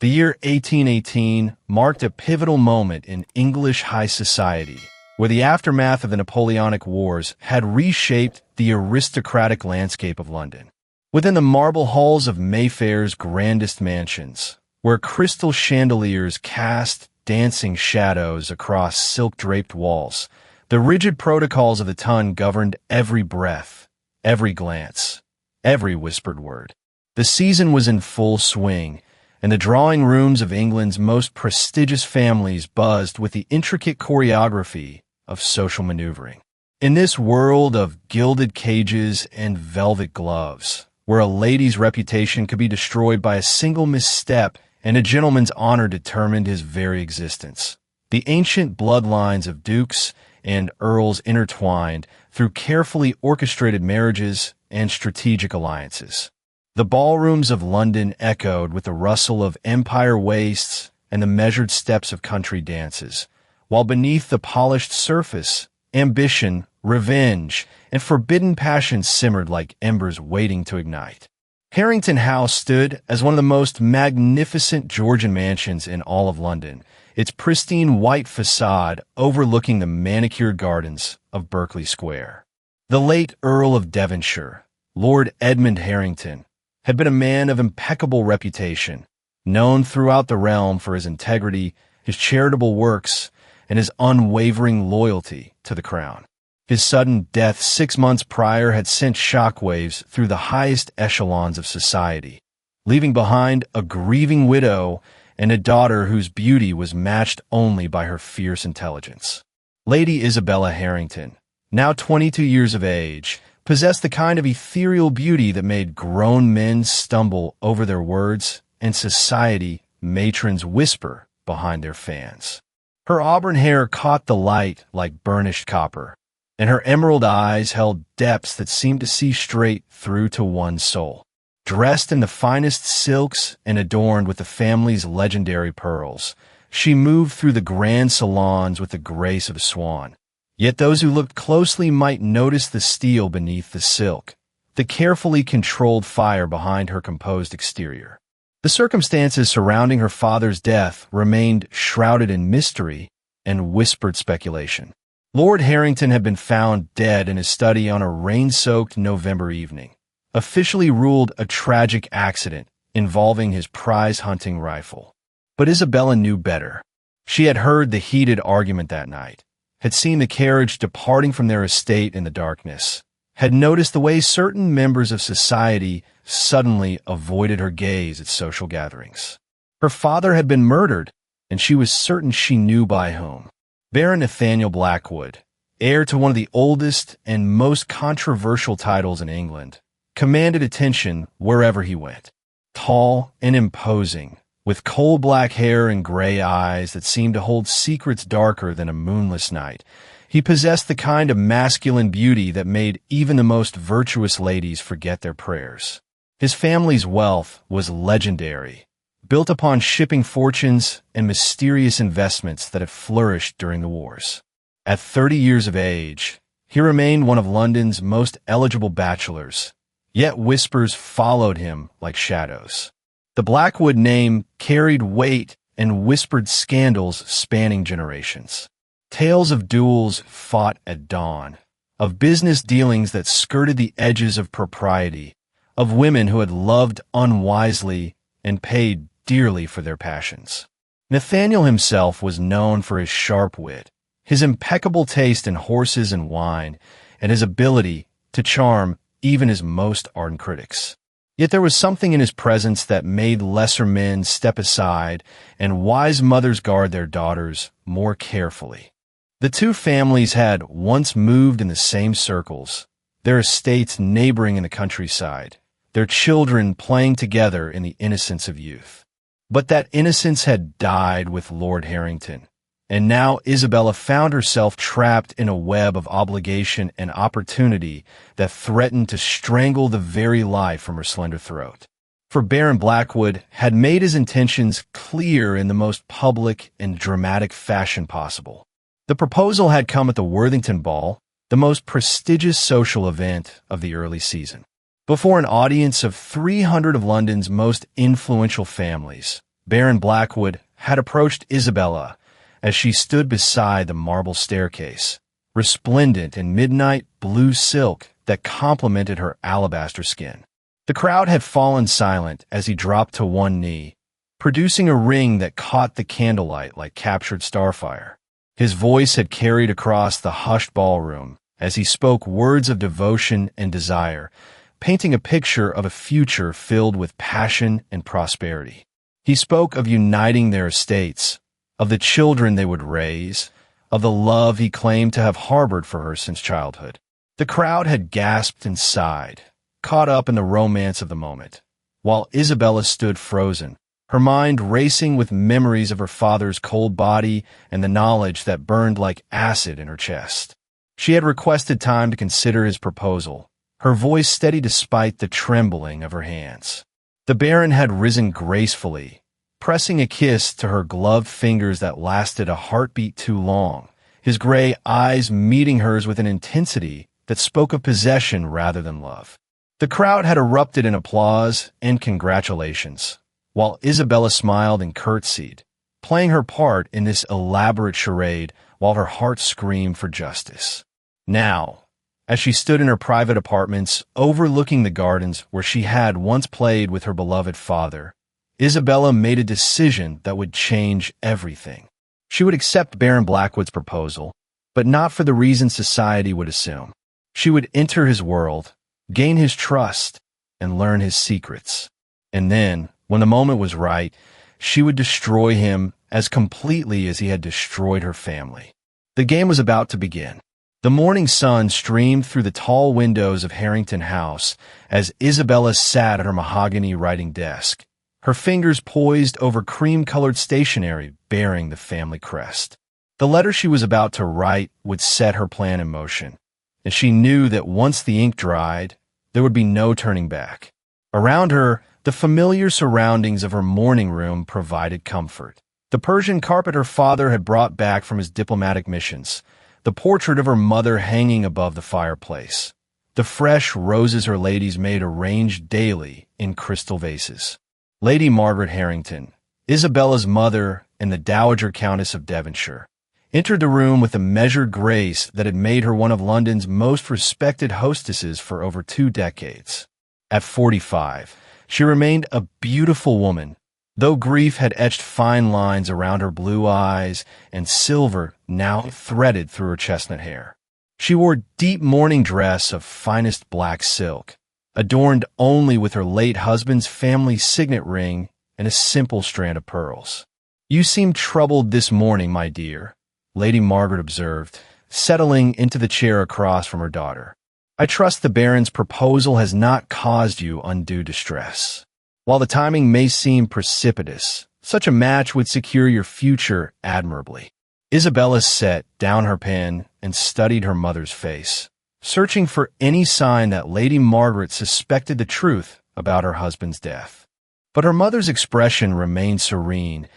The year 1818 marked a pivotal moment in English high society, where the aftermath of the Napoleonic Wars had reshaped the aristocratic landscape of London. Within the marble halls of Mayfair's grandest mansions, where crystal chandeliers cast dancing shadows across silk-draped walls, the rigid protocols of the ton governed every breath, every glance, every whispered word. The season was in full swing, and the drawing rooms of England's most prestigious families buzzed with the intricate choreography of social maneuvering. In this world of gilded cages and velvet gloves, where a lady's reputation could be destroyed by a single misstep and a gentleman's honor determined his very existence, the ancient bloodlines of dukes and earls intertwined through carefully orchestrated marriages and strategic alliances. The ballrooms of London echoed with the rustle of empire waists and the measured steps of country dances, while beneath the polished surface, ambition, revenge, and forbidden passion simmered like embers waiting to ignite. Harrington House stood as one of the most magnificent Georgian mansions in all of London, its pristine white facade overlooking the manicured gardens of Berkeley Square. The late Earl of Devonshire, Lord Edmund Harrington, had been a man of impeccable reputation, known throughout the realm for his integrity, his charitable works, and his unwavering loyalty to the crown. His sudden death 6 months prior had sent shockwaves through the highest echelons of society, leaving behind a grieving widow and a daughter whose beauty was matched only by her fierce intelligence. Lady Isabella Harrington, now 22 years of age, possessed the kind of ethereal beauty that made grown men stumble over their words and society matrons whisper behind their fans. Her auburn hair caught the light like burnished copper, and her emerald eyes held depths that seemed to see straight through to one's soul. Dressed in the finest silks and adorned with the family's legendary pearls, she moved through the grand salons with the grace of a swan. Yet those who looked closely might notice the steel beneath the silk, the carefully controlled fire behind her composed exterior. The circumstances surrounding her father's death remained shrouded in mystery and whispered speculation. Lord Harrington had been found dead in his study on a rain-soaked November evening, officially ruled a tragic accident involving his prize-hunting rifle. But Isabella knew better. She had heard the heated argument that night, had seen the carriage departing from their estate in the darkness, had noticed the way certain members of society suddenly avoided her gaze at social gatherings. Her father had been murdered, and she was certain she knew by whom. Baron Nathaniel Blackwood, heir to one of the oldest and most controversial titles in England, commanded attention wherever he went. Tall and imposing, with coal-black hair and gray eyes that seemed to hold secrets darker than a moonless night, he possessed the kind of masculine beauty that made even the most virtuous ladies forget their prayers. His family's wealth was legendary, built upon shipping fortunes and mysterious investments that had flourished during the wars. At 30 years of age, he remained one of London's most eligible bachelors, yet whispers followed him like shadows. The Blackwood name carried weight and whispered scandals spanning generations. Tales of duels fought at dawn, of business dealings that skirted the edges of propriety, of women who had loved unwisely and paid dearly for their passions. Nathaniel himself was known for his sharp wit, his impeccable taste in horses and wine, and his ability to charm even his most ardent critics. Yet there was something in his presence that made lesser men step aside and wise mothers guard their daughters more carefully. The two families had once moved in the same circles, their estates neighboring in the countryside, their children playing together in the innocence of youth. But that innocence had died with Lord Harrington, and now Isabella found herself trapped in a web of obligation and opportunity that threatened to strangle the very life from her slender throat. For Baron Blackwood had made his intentions clear in the most public and dramatic fashion possible. The proposal had come at the Worthington Ball, the most prestigious social event of the early season. Before an audience of 300 of London's most influential families, Baron Blackwood had approached Isabella as she stood beside the marble staircase, resplendent in midnight blue silk that complemented her alabaster skin. The crowd had fallen silent as he dropped to one knee, producing a ring that caught the candlelight like captured starfire. His voice had carried across the hushed ballroom as he spoke words of devotion and desire, painting a picture of a future filled with passion and prosperity. He spoke of uniting their estates, of the children they would raise, of the love he claimed to have harbored for her since childhood. The crowd had gasped and sighed, caught up in the romance of the moment, while Isabella stood frozen, her mind racing with memories of her father's cold body and the knowledge that burned like acid in her chest. She had requested time to consider his proposal, her voice steady despite the trembling of her hands. The Baron had risen gracefully, pressing a kiss to her gloved fingers that lasted a heartbeat too long, his gray eyes meeting hers with an intensity that spoke of possession rather than love. The crowd had erupted in applause and congratulations, while Isabella smiled and curtsied, playing her part in this elaborate charade while her heart screamed for justice. Now, as she stood in her private apartments overlooking the gardens where she had once played with her beloved father, Isabella made a decision that would change everything. She would accept Baron Blackwood's proposal, but not for the reasons society would assume. She would enter his world, gain his trust, and learn his secrets. And then, when the moment was right, she would destroy him as completely as he had destroyed her family. The game was about to begin. The morning sun streamed through the tall windows of Harrington House as Isabella sat at her mahogany writing desk, her fingers poised over cream-colored stationery bearing the family crest. The letter she was about to write would set her plan in motion, and she knew that once the ink dried, there would be no turning back. Around her, the familiar surroundings of her morning room provided comfort. The Persian carpet her father had brought back from his diplomatic missions, the portrait of her mother hanging above the fireplace, the fresh roses her lady's maid arranged daily in crystal vases. Lady Margaret Harrington, Isabella's mother and the Dowager Countess of Devonshire, entered the room with a measured grace that had made her one of London's most respected hostesses for over 2 decades. At 45, she remained a beautiful woman, though grief had etched fine lines around her blue eyes and silver now threaded through her chestnut hair. She wore a deep mourning dress of finest black silk, adorned only with her late husband's family signet ring and a simple strand of pearls. "You seem troubled this morning, my dear," Lady Margaret observed, settling into the chair across from her daughter. "I trust the Baron's proposal has not caused you undue distress. While the timing may seem precipitous, such a match would secure your future admirably." Isabella set down her pen and studied her mother's face, searching for any sign that Lady Margaret suspected the truth about her husband's death. But her mother's expression remained serene,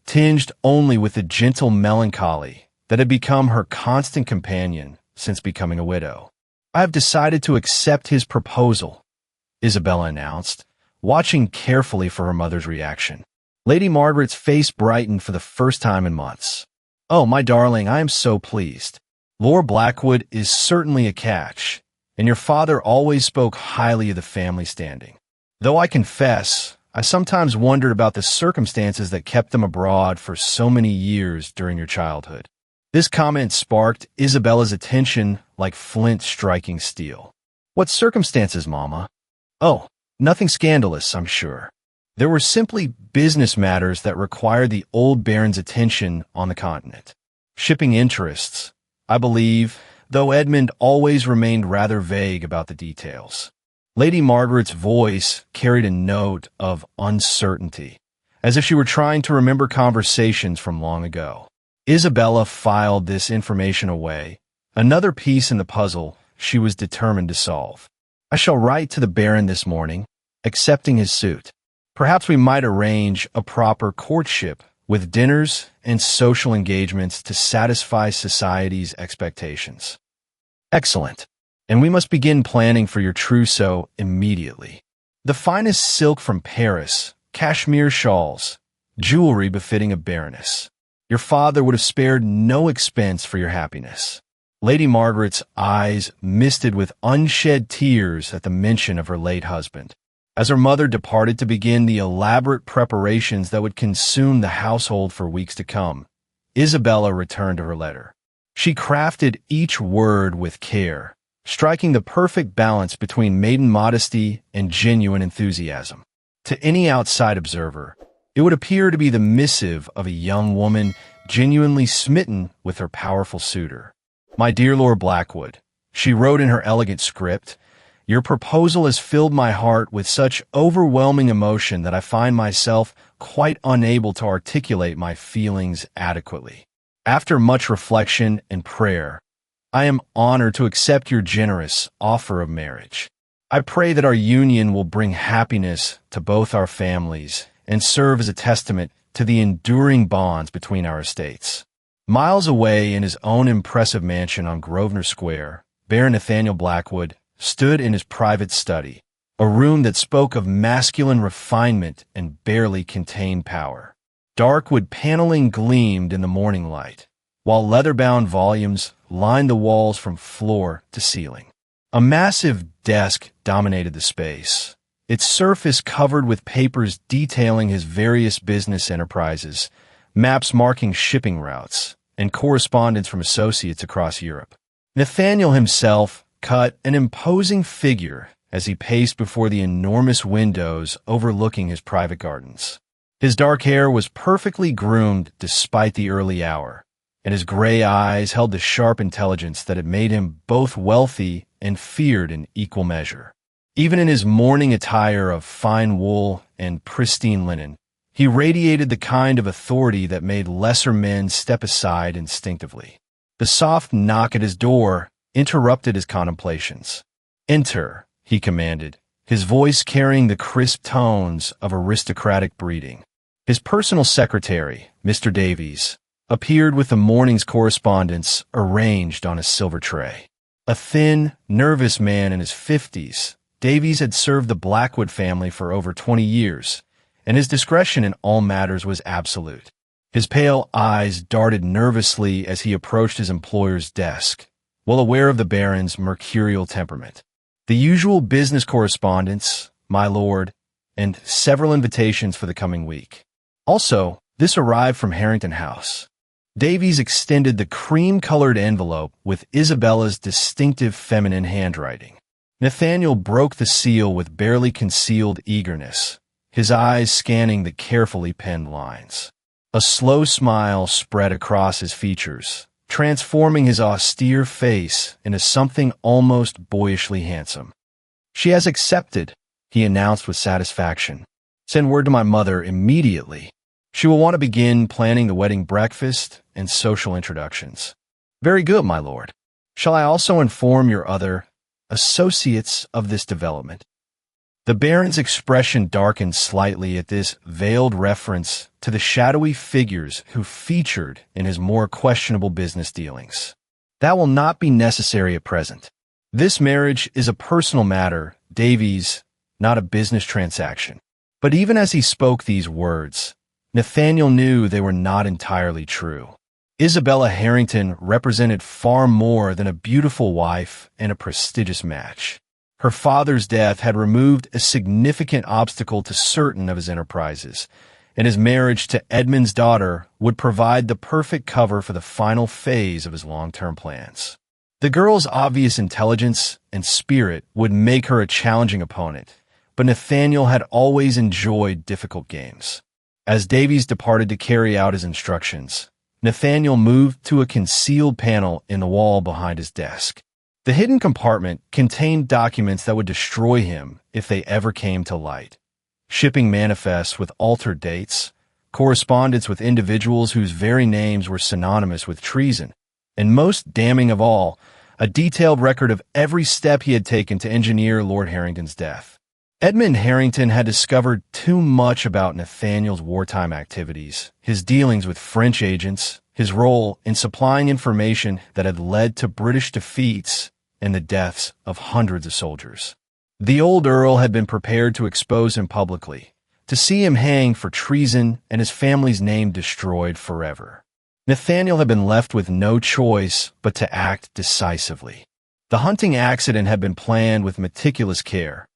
tinged only with the gentle melancholy that had become her constant companion since becoming a widow. "I have decided to accept his proposal," Isabella announced, watching carefully for her mother's reaction. Lady Margaret's face brightened for the first time in months. "Oh, my darling, I am so pleased. Lord Blackwood is certainly a catch, and your father always spoke highly of the family standing. Though I confess, I sometimes wondered about the circumstances that kept them abroad for so many years during your childhood." This comment sparked Isabella's attention like flint striking steel. "What circumstances, Mama?" "Oh, nothing scandalous, I'm sure. There were simply business matters that required the old Baron's attention on the continent. Shipping interests, I believe, though Edmund always remained rather vague about the details." Lady Margaret's voice carried a note of uncertainty, as if she were trying to remember conversations from long ago. Isabella filed this information away, another piece in the puzzle she was determined to solve. "I shall write to the Baron this morning, accepting his suit. Perhaps we might arrange a proper courtship with dinners and social engagements to satisfy society's expectations." "Excellent. And we must begin planning for your trousseau immediately. The finest silk from Paris, cashmere shawls, jewelry befitting a baroness. Your father would have spared no expense for your happiness." Lady Margaret's eyes misted with unshed tears at the mention of her late husband. As her mother departed to begin the elaborate preparations that would consume the household for weeks to come, Isabella returned to her letter. She crafted each word with care, striking the perfect balance between maiden modesty and genuine enthusiasm. To any outside observer, it would appear to be the missive of a young woman genuinely smitten with her powerful suitor. "My dear Lord Blackwood," she wrote in her elegant script, "your proposal has filled my heart with such overwhelming emotion that I find myself quite unable to articulate my feelings adequately. After much reflection and prayer, I am honored to accept your generous offer of marriage. I pray that our union will bring happiness to both our families and serve as a testament to the enduring bonds between our estates." Miles away in his own impressive mansion on Grosvenor Square, Baron Nathaniel Blackwood stood in his private study, a room that spoke of masculine refinement and barely contained power. Dark wood paneling gleamed in the morning light, while leather-bound volumes lined the walls from floor to ceiling. A massive desk dominated the space, its surface covered with papers detailing his various business enterprises, maps marking shipping routes, and correspondence from associates across Europe. Nathaniel himself cut an imposing figure as he paced before the enormous windows overlooking his private gardens. His dark hair was perfectly groomed despite the early hour, and his gray eyes held the sharp intelligence that had made him both wealthy and feared in equal measure. Even in his morning attire of fine wool and pristine linen, he radiated the kind of authority that made lesser men step aside instinctively. The soft knock at his door interrupted his contemplations. "Enter," he commanded, his voice carrying the crisp tones of aristocratic breeding. His personal secretary, Mr. Davies, appeared with the morning's correspondence arranged on a silver tray. A thin, nervous man in his 50s, Davies had served the Blackwood family for over 20 years, and his discretion in all matters was absolute. His pale eyes darted nervously as he approached his employer's desk, well aware of the Baron's mercurial temperament. The usual business correspondence, my lord, and several invitations for the coming week. Also, this arrived from Harrington House. Davies extended the cream-colored envelope with Isabella's distinctive feminine handwriting. Nathaniel broke the seal with barely concealed eagerness, his eyes scanning the carefully penned lines. A slow smile spread across his features, transforming his austere face into something almost boyishly handsome. "She has accepted," he announced with satisfaction. "Send word to my mother immediately. She will want to begin planning the wedding breakfast and social introductions." "Very good, my lord. Shall I also inform your other associates of this development?" The Baron's expression darkened slightly at this veiled reference to the shadowy figures who featured in his more questionable business dealings. "That will not be necessary at present. This marriage is a personal matter, Davies, not a business transaction." But even as he spoke these words, Nathaniel knew they were not entirely true. Isabella Harrington represented far more than a beautiful wife and a prestigious match. Her father's death had removed a significant obstacle to certain of his enterprises, and his marriage to Edmund's daughter would provide the perfect cover for the final phase of his long-term plans. The girl's obvious intelligence and spirit would make her a challenging opponent, but Nathaniel had always enjoyed difficult games. As Davies departed to carry out his instructions, Nathaniel moved to a concealed panel in the wall behind his desk. The hidden compartment contained documents that would destroy him if they ever came to light. Shipping manifests with altered dates, correspondence with individuals whose very names were synonymous with treason, and most damning of all, a detailed record of every step he had taken to engineer Lord Harrington's death. Edmund Harrington had discovered too much about Nathaniel's wartime activities, his dealings with French agents, his role in supplying information that had led to British defeats and the deaths of hundreds of soldiers. The old Earl had been prepared to expose him publicly, to see him hanged for treason and his family's name destroyed forever. Nathaniel had been left with no choice but to act decisively. The hunting accident had been planned with meticulous care,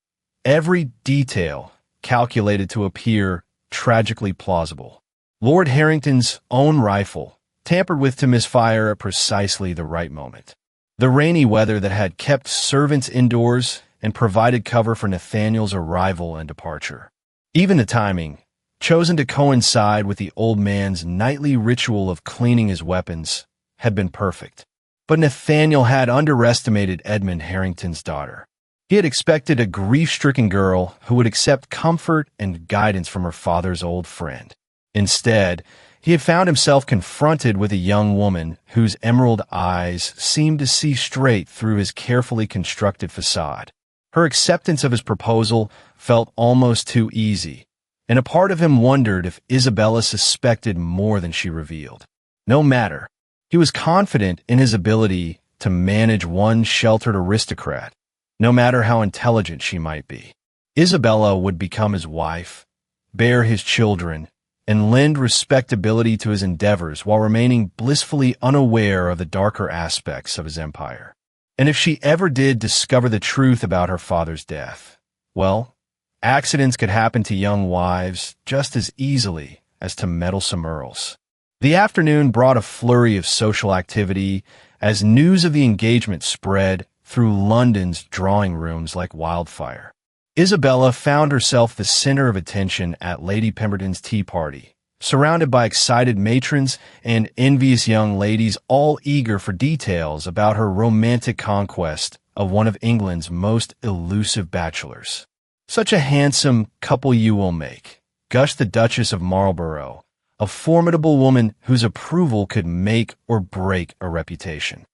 every detail calculated to appear tragically plausible. Lord Harrington's own rifle, tampered with to misfire at precisely the right moment. The rainy weather that had kept servants indoors and provided cover for Nathaniel's arrival and departure. Even the timing, chosen to coincide with the old man's nightly ritual of cleaning his weapons, had been perfect. But Nathaniel had underestimated Edmund Harrington's daughter. He had expected a grief-stricken girl who would accept comfort and guidance from her father's old friend. Instead, he had found himself confronted with a young woman whose emerald eyes seemed to see straight through his carefully constructed facade. Her acceptance of his proposal felt almost too easy, and a part of him wondered if Isabella suspected more than she revealed. No matter. He was confident in his ability to manage one sheltered aristocrat, no matter how intelligent she might be. Isabella would become his wife, bear his children, and lend respectability to his endeavors while remaining blissfully unaware of the darker aspects of his empire. And if she ever did discover the truth about her father's death, well, accidents could happen to young wives just as easily as to meddlesome earls. The afternoon brought a flurry of social activity as news of the engagement spread through London's drawing rooms like wildfire. Isabella found herself the center of attention at Lady Pemberton's tea party, surrounded by excited matrons and envious young ladies, all eager for details about her romantic conquest of one of England's most elusive bachelors. "Such a handsome couple you will make," gushed the Duchess of Marlborough, a formidable woman whose approval could make or break a reputation.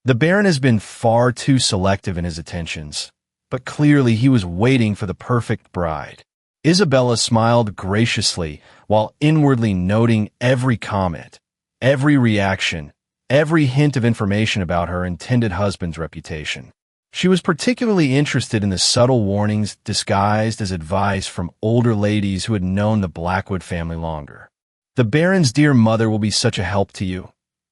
The Baron has been far too selective in his attentions, but clearly he was waiting for the perfect bride. Isabella smiled graciously while inwardly noting every comment, every reaction, every hint of information about her intended husband's reputation. She was particularly interested in the subtle warnings disguised as advice from older ladies who had known the Blackwood family longer. "The Baron's dear mother will be such a help to you,"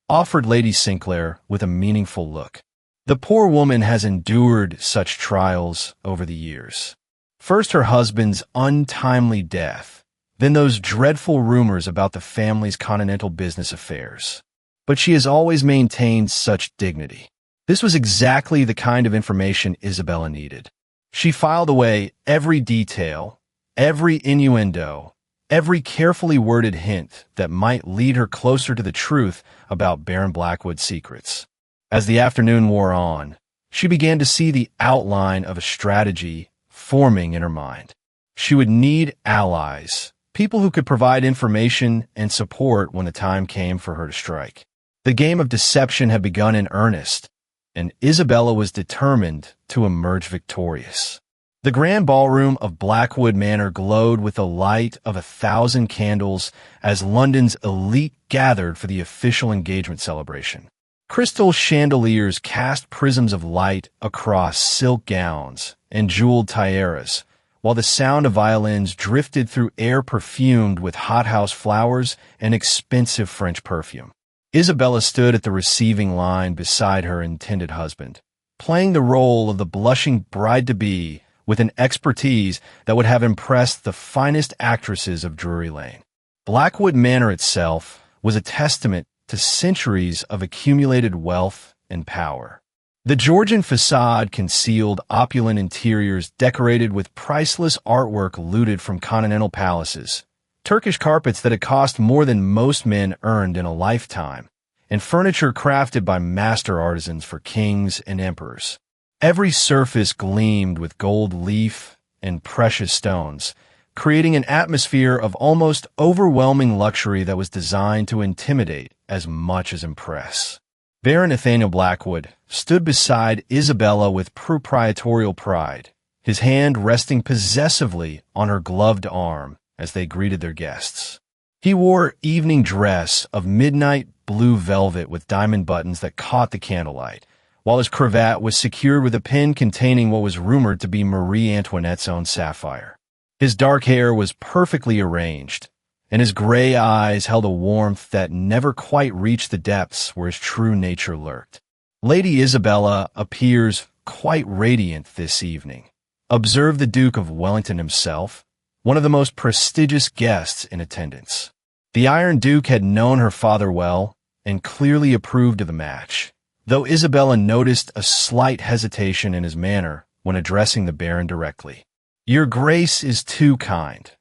offered Lady Sinclair with a meaningful look. "The poor woman has endured such trials over the years. First her husband's untimely death, then those dreadful rumors about the family's continental business affairs. But she has always maintained such dignity." This was exactly the kind of information Isabella needed. She filed away every detail, every innuendo, every carefully worded hint that might lead her closer to the truth about Baron Blackwood's secrets. As the afternoon wore on, she began to see the outline of a strategy forming in her mind. She would need allies, people who could provide information and support when the time came for her to strike. The game of deception had begun in earnest, and Isabella was determined to emerge victorious. The grand ballroom of Blackwood Manor glowed with the light of 1,000 candles as London's elite gathered for the official engagement celebration. Crystal chandeliers cast prisms of light across silk gowns and jeweled tiaras, while the sound of violins drifted through air perfumed with hothouse flowers and expensive French perfume. Isabella stood at the receiving line beside her intended husband, playing the role of the blushing bride-to-be with an expertise that would have impressed the finest actresses of Drury Lane. Blackwood Manor itself was a testament to centuries of accumulated wealth and power. The Georgian facade concealed opulent interiors decorated with priceless artwork looted from continental palaces, Turkish carpets that had cost more than most men earned in a lifetime, and furniture crafted by master artisans for kings and emperors. Every surface gleamed with gold leaf and precious stones, creating an atmosphere of almost overwhelming luxury that was designed to intimidate as much as impress. Baron Nathaniel Blackwood stood beside Isabella with proprietorial pride, his hand resting possessively on her gloved arm as they greeted their guests. He wore evening dress of midnight blue velvet with diamond buttons that caught the candlelight, while his cravat was secured with a pin containing what was rumored to be Marie Antoinette's own sapphire. His dark hair was perfectly arranged, and his gray eyes held a warmth that never quite reached the depths where his true nature lurked. Lady Isabella appears quite radiant this evening. Observed the Duke of Wellington himself, one of the most prestigious guests in attendance. The Iron Duke had known her father well and clearly approved of the match, though Isabella noticed a slight hesitation in his manner when addressing the Baron directly. "Your Grace is too kind,"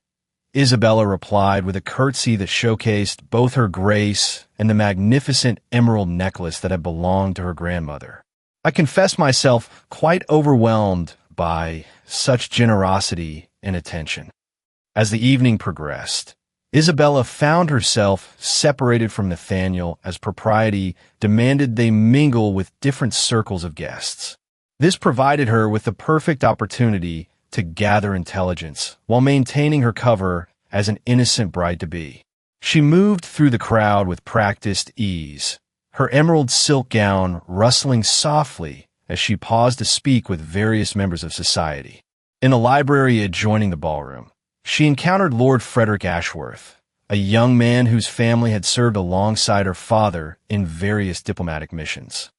Isabella replied with a curtsy that showcased both her grace and the magnificent emerald necklace that had belonged to her grandmother. "I confess myself quite overwhelmed by such generosity and attention." As the evening progressed, Isabella found herself separated from Nathaniel as propriety demanded they mingle with different circles of guests. This provided her with the perfect opportunity to gather intelligence while maintaining her cover as an innocent bride-to-be. She moved through the crowd with practiced ease, her emerald silk gown rustling softly as she paused to speak with various members of society. In a library adjoining the ballroom, she encountered Lord Frederick Ashworth, a young man whose family had served alongside her father in various diplomatic missions.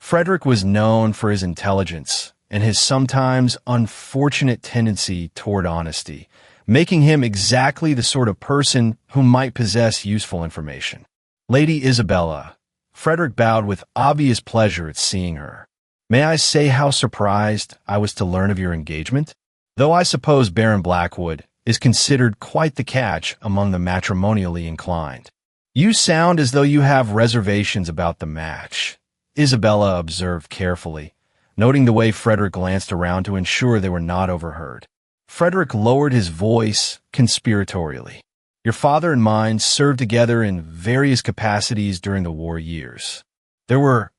Frederick was known for his intelligence and his sometimes unfortunate tendency toward honesty, making him exactly the sort of person who might possess useful information. "Lady Isabella," Frederick bowed with obvious pleasure at seeing her. "May I say how surprised I was to learn of your engagement? Though I suppose Baron Blackwood is considered quite the catch among the matrimonially inclined. You sound as though you have reservations about the match," Isabella observed carefully, noting the way Frederick glanced around to ensure they were not overheard. Frederick lowered his voice conspiratorially. "Your father and mine served together in various capacities during the war years. There were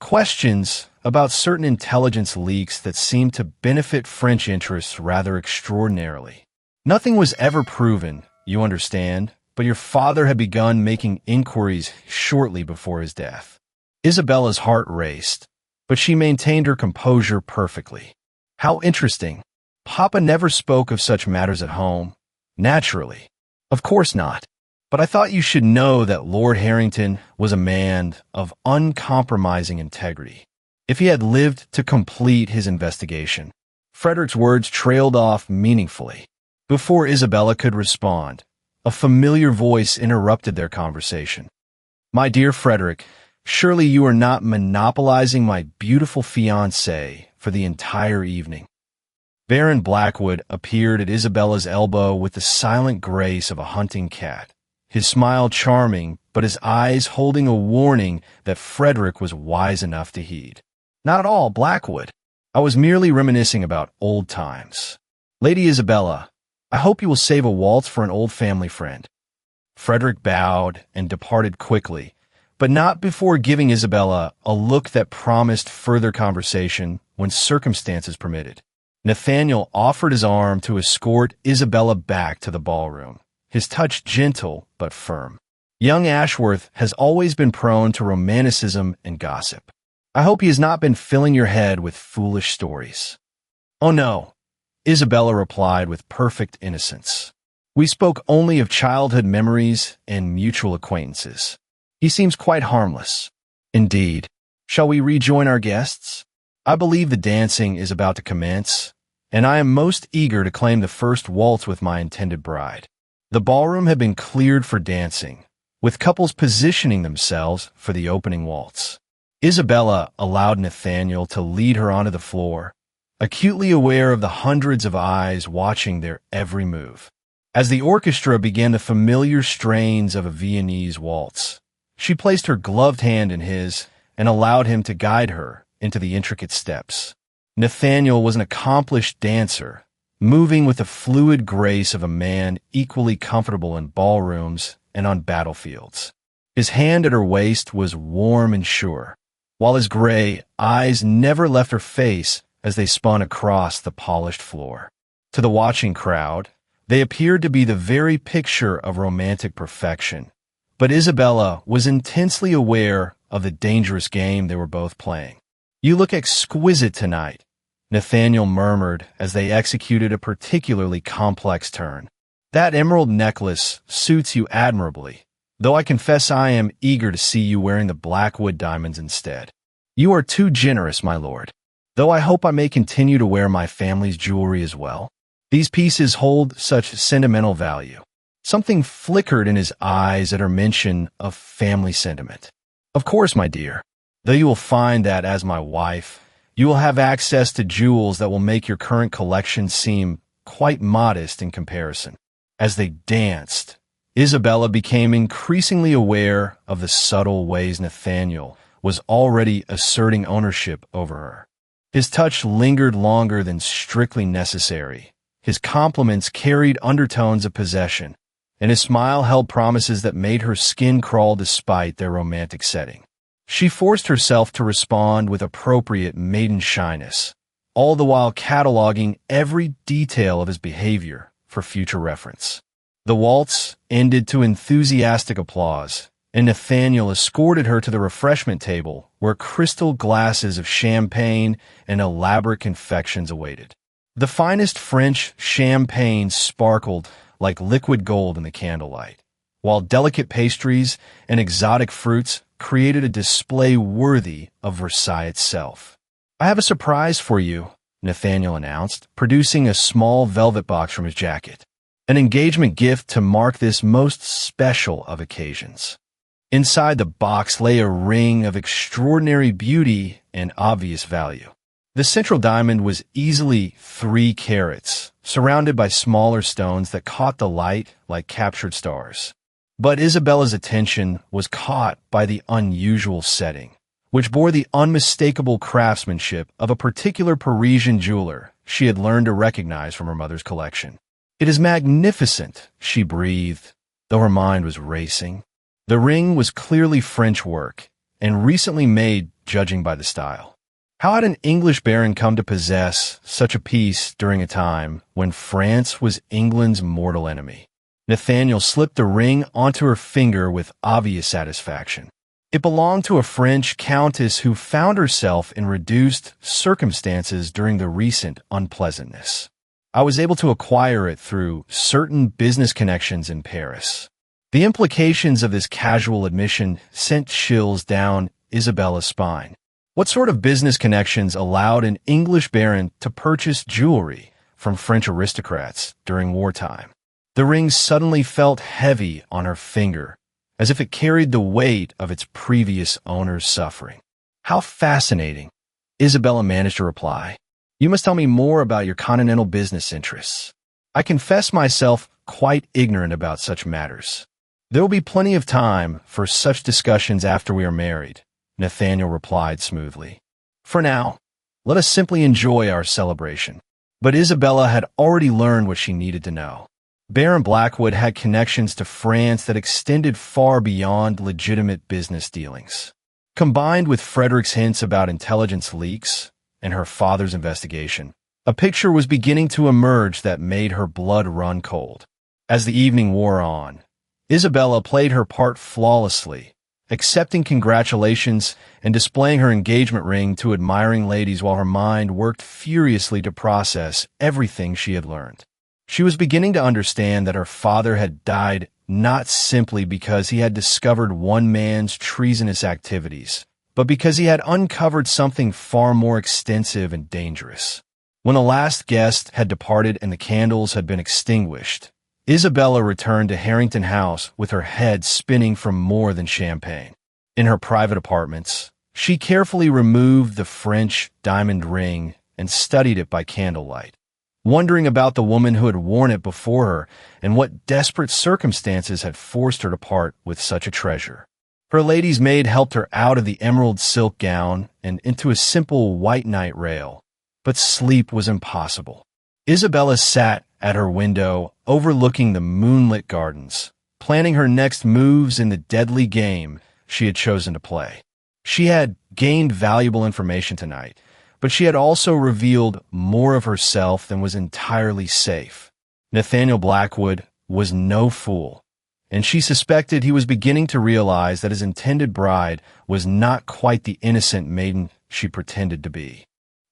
questions about certain intelligence leaks that seemed to benefit French interests rather extraordinarily. Nothing was ever proven, you understand, but your father had begun making inquiries shortly before his death." Isabella's heart raced, but she maintained her composure perfectly. "How interesting. Papa never spoke of such matters at home." "Naturally. Of course not. But I thought you should know that Lord Harrington was a man of uncompromising integrity. If he had lived to complete his investigation." Frederick's words trailed off meaningfully. Before Isabella could respond, a familiar voice interrupted their conversation. "My dear Frederick, surely you are not monopolizing my beautiful fiancé for the entire evening." Baron Blackwood appeared at Isabella's elbow with the silent grace of a hunting cat, his smile charming, but his eyes holding a warning that Frederick was wise enough to heed. "Not at all, Blackwood. I was merely reminiscing about old times. Lady Isabella, I hope you will save a waltz for an old family friend." Frederick bowed and departed quickly, but not before giving Isabella a look that promised further conversation when circumstances permitted. Nathaniel offered his arm to escort Isabella back to the ballroom, his touch gentle but firm. Young Ashworth has always been prone to romanticism and gossip. I hope he has not been filling your head with foolish stories." "Oh no," Isabella replied with perfect innocence. "We spoke only of childhood memories and mutual acquaintances. He seems quite harmless." "Indeed. Shall we rejoin our guests? I believe the dancing is about to commence, and I am most eager to claim the first waltz with my intended bride." The ballroom had been cleared for dancing, with couples positioning themselves for the opening waltz. Isabella allowed Nathaniel to lead her onto the floor, acutely aware of the hundreds of eyes watching their every move. As the orchestra began the familiar strains of a Viennese waltz, she placed her gloved hand in his and allowed him to guide her into the intricate steps. Nathaniel was an accomplished dancer, moving with the fluid grace of a man equally comfortable in ballrooms and on battlefields. His hand at her waist was warm and sure, while his gray eyes never left her face as they spun across the polished floor. To the watching crowd, they appeared to be the very picture of romantic perfection, but Isabella was intensely aware of the dangerous game they were both playing. "You look exquisite tonight," Nathaniel murmured as they executed a particularly complex turn. That emerald necklace suits you admirably, though I confess I am eager to see you wearing the Blackwood diamonds instead. You are too generous, my lord, though I hope I may continue to wear my family's jewelry as well. These pieces hold such sentimental value. Something flickered in his eyes at her mention of family sentiment. Of course, my dear, though you will find that as my wife, you will have access to jewels that will make your current collection seem quite modest in comparison. As they danced, Isabella became increasingly aware of the subtle ways Nathaniel was already asserting ownership over her. His touch lingered longer than strictly necessary. His compliments carried undertones of possession, and his smile held promises that made her skin crawl despite their romantic setting. She forced herself to respond with appropriate maiden shyness, all the while cataloging every detail of his behavior for future reference. The waltz ended to enthusiastic applause, and Nathaniel escorted her to the refreshment table where crystal glasses of champagne and elaborate confections awaited. The finest French champagne sparkled like liquid gold in the candlelight, while delicate pastries and exotic fruits created a display worthy of Versailles itself. I have a surprise for you, Nathaniel announced, producing a small velvet box from his jacket. An engagement gift to mark this most special of occasions. Inside the box lay a ring of extraordinary beauty and obvious value. The central diamond was easily 3 carats, surrounded by smaller stones that caught the light like captured stars. But Isabella's attention was caught by the unusual setting, which bore the unmistakable craftsmanship of a particular Parisian jeweler she had learned to recognize from her mother's collection. "It is magnificent," she breathed, though her mind was racing. The ring was clearly French work, and recently made, judging by the style. How had an English baron come to possess such a piece during a time when France was England's mortal enemy? Nathaniel slipped the ring onto her finger with obvious satisfaction. It belonged to a French countess who found herself in reduced circumstances during the recent unpleasantness. I was able to acquire it through certain business connections in Paris. The implications of this casual admission sent chills down Isabella's spine. What sort of business connections allowed an English baron to purchase jewelry from French aristocrats during wartime? The ring suddenly felt heavy on her finger, as if it carried the weight of its previous owner's suffering. "How fascinating," Isabella managed to reply. "You must tell me more about your continental business interests. I confess myself quite ignorant about such matters." "There will be plenty of time for such discussions after we are married," Nathaniel replied smoothly. "For now, let us simply enjoy our celebration." But Isabella had already learned what she needed to know. Baron Blackwood had connections to France that extended far beyond legitimate business dealings. Combined with Frederick's hints about intelligence leaks and her father's investigation, a picture was beginning to emerge that made her blood run cold. As the evening wore on, Isabella played her part flawlessly, accepting congratulations and displaying her engagement ring to admiring ladies while her mind worked furiously to process everything she had learned. She was beginning to understand that her father had died not simply because he had discovered one man's treasonous activities, but because he had uncovered something far more extensive and dangerous. When the last guest had departed and the candles had been extinguished, Isabella returned to Harrington House with her head spinning from more than champagne. In her private apartments, she carefully removed the French diamond ring and studied it by candlelight, wondering about the woman who had worn it before her and what desperate circumstances had forced her to part with such a treasure. Her lady's maid helped her out of the emerald silk gown and into a simple white night rail, but sleep was impossible. Isabella sat at her window overlooking the moonlit gardens, planning her next moves in the deadly game she had chosen to play. She had gained valuable information tonight, but she had also revealed more of herself than was entirely safe. Nathaniel Blackwood was no fool, and she suspected he was beginning to realize that his intended bride was not quite the innocent maiden she pretended to be.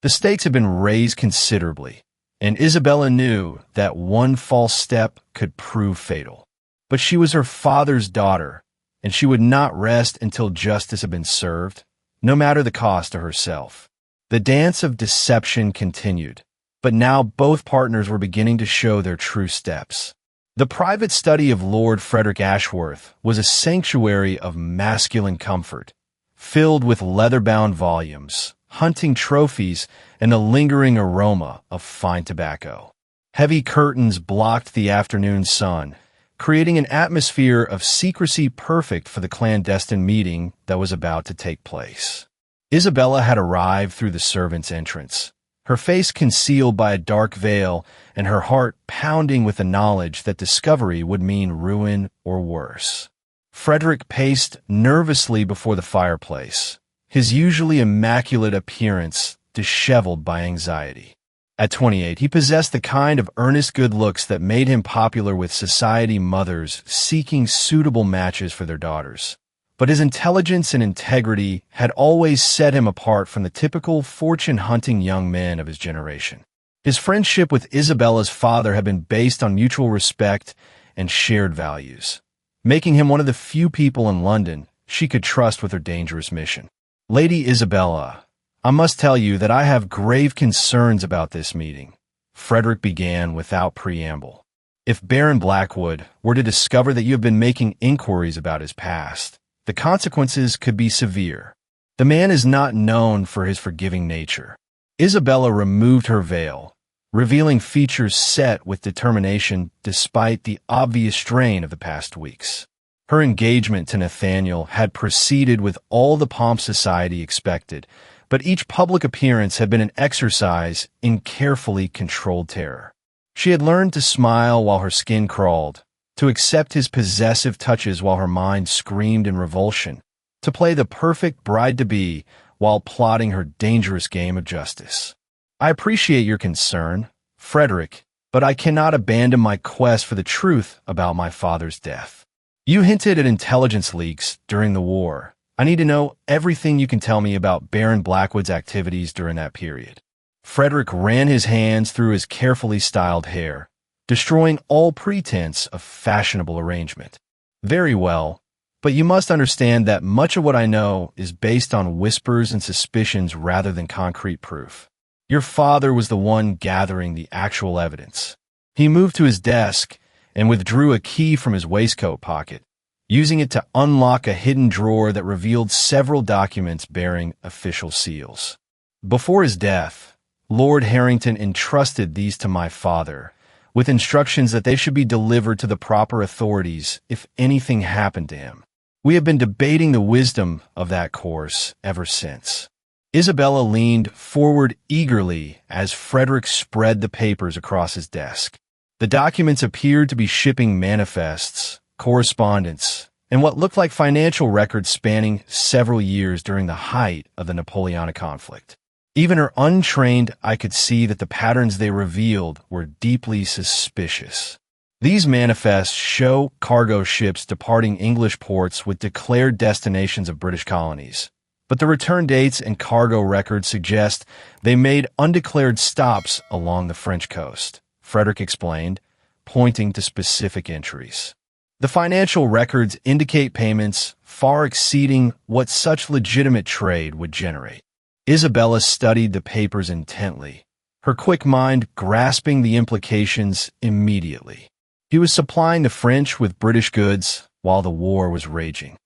The stakes had been raised considerably, and Isabella knew that one false step could prove fatal. But she was her father's daughter, and she would not rest until justice had been served, no matter the cost to herself. The dance of deception continued, but now both partners were beginning to show their true steps. The private study of Lord Frederick Ashworth was a sanctuary of masculine comfort, filled with leather-bound volumes, hunting trophies, and a lingering aroma of fine tobacco. Heavy curtains blocked the afternoon sun, creating an atmosphere of secrecy perfect for the clandestine meeting that was about to take place. Isabella had arrived through the servants' entrance, her face concealed by a dark veil and her heart pounding with the knowledge that discovery would mean ruin or worse. Frederick paced nervously before the fireplace, his usually immaculate appearance disheveled by anxiety. At 28, he possessed the kind of earnest good looks that made him popular with society mothers seeking suitable matches for their daughters. But his intelligence and integrity had always set him apart from the typical fortune-hunting young men of his generation. His friendship with Isabella's father had been based on mutual respect and shared values, making him one of the few people in London she could trust with her dangerous mission. "Lady Isabella, I must tell you that I have grave concerns about this meeting," Frederick began without preamble. "If Baron Blackwood were to discover that you have been making inquiries about his past, the consequences could be severe. The man is not known for his forgiving nature." Isabella removed her veil, revealing features set with determination despite the obvious strain of the past weeks. Her engagement to Nathaniel had proceeded with all the pomp society expected, but each public appearance had been an exercise in carefully controlled terror. She had learned to smile while her skin crawled, to accept his possessive touches while her mind screamed in revulsion, to play the perfect bride-to-be while plotting her dangerous game of justice. "I appreciate your concern, Frederick, but I cannot abandon my quest for the truth about my father's death. You hinted at intelligence leaks during the war. I need to know everything you can tell me about Baron Blackwood's activities during that period." Frederick ran his hands through his carefully styled hair, destroying all pretense of fashionable arrangement. "Very well, but you must understand that much of what I know is based on whispers and suspicions rather than concrete proof. Your father was the one gathering the actual evidence." He moved to his desk and withdrew a key from his waistcoat pocket, using it to unlock a hidden drawer that revealed several documents bearing official seals. "Before his death, Lord Harrington entrusted these to my father, with instructions that they should be delivered to the proper authorities if anything happened to him. We have been debating the wisdom of that course ever since." Isabella leaned forward eagerly as Frederick spread the papers across his desk. The documents appeared to be shipping manifests, correspondence, and what looked like financial records spanning several years during the height of the Napoleonic conflict. Even her untrained eye could see that the patterns they revealed were deeply suspicious. These manifests show cargo ships departing English ports with declared destinations of British colonies, but the return dates and cargo records suggest they made undeclared stops along the French coast, Frederick explained, pointing to specific entries. The financial records indicate payments far exceeding what such legitimate trade would generate. Isabella studied the papers intently, her quick mind grasping the implications immediately. He was supplying the French with British goods while the war was raging.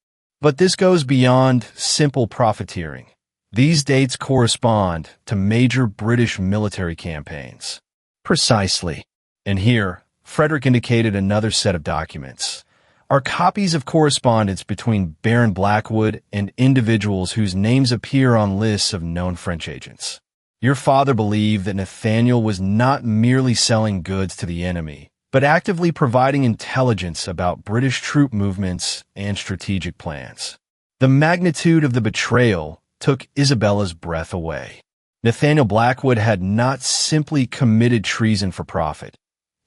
But this goes beyond simple profiteering. These dates correspond to major British military campaigns. Precisely. And here, Frederick indicated another set of documents, are copies of correspondence between Baron Blackwood and individuals whose names appear on lists of known French agents. Your father believed that Nathaniel was not merely selling goods to the enemy, but actively providing intelligence about British troop movements and strategic plans. The magnitude of the betrayal took Isabella's breath away. Nathaniel Blackwood had not simply committed treason for profit.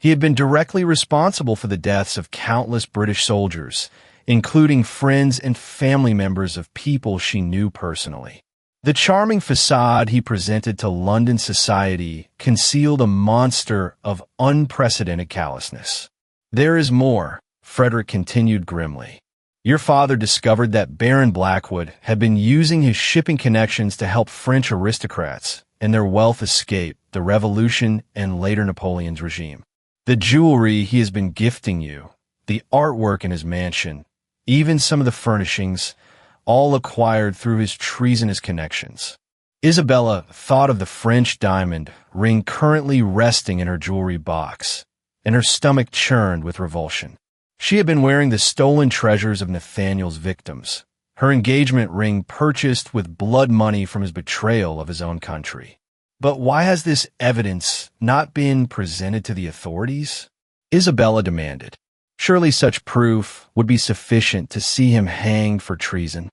He had been directly responsible for the deaths of countless British soldiers, including friends and family members of people she knew personally. The charming facade he presented to London society concealed a monster of unprecedented callousness. There is more, Frederick continued grimly. Your father discovered that Baron Blackwood had been using his shipping connections to help French aristocrats and their wealth escape the Revolution and later Napoleon's regime. The jewelry he has been gifting you, the artwork in his mansion, even some of the furnishings, all acquired through his treasonous connections. Isabella thought of the French diamond ring currently resting in her jewelry box, and her stomach churned with revulsion. She had been wearing the stolen treasures of Nathaniel's victims, her engagement ring purchased with blood money from his betrayal of his own country. But why has this evidence not been presented to the authorities? Isabella demanded. Surely such proof would be sufficient to see him hanged for treason.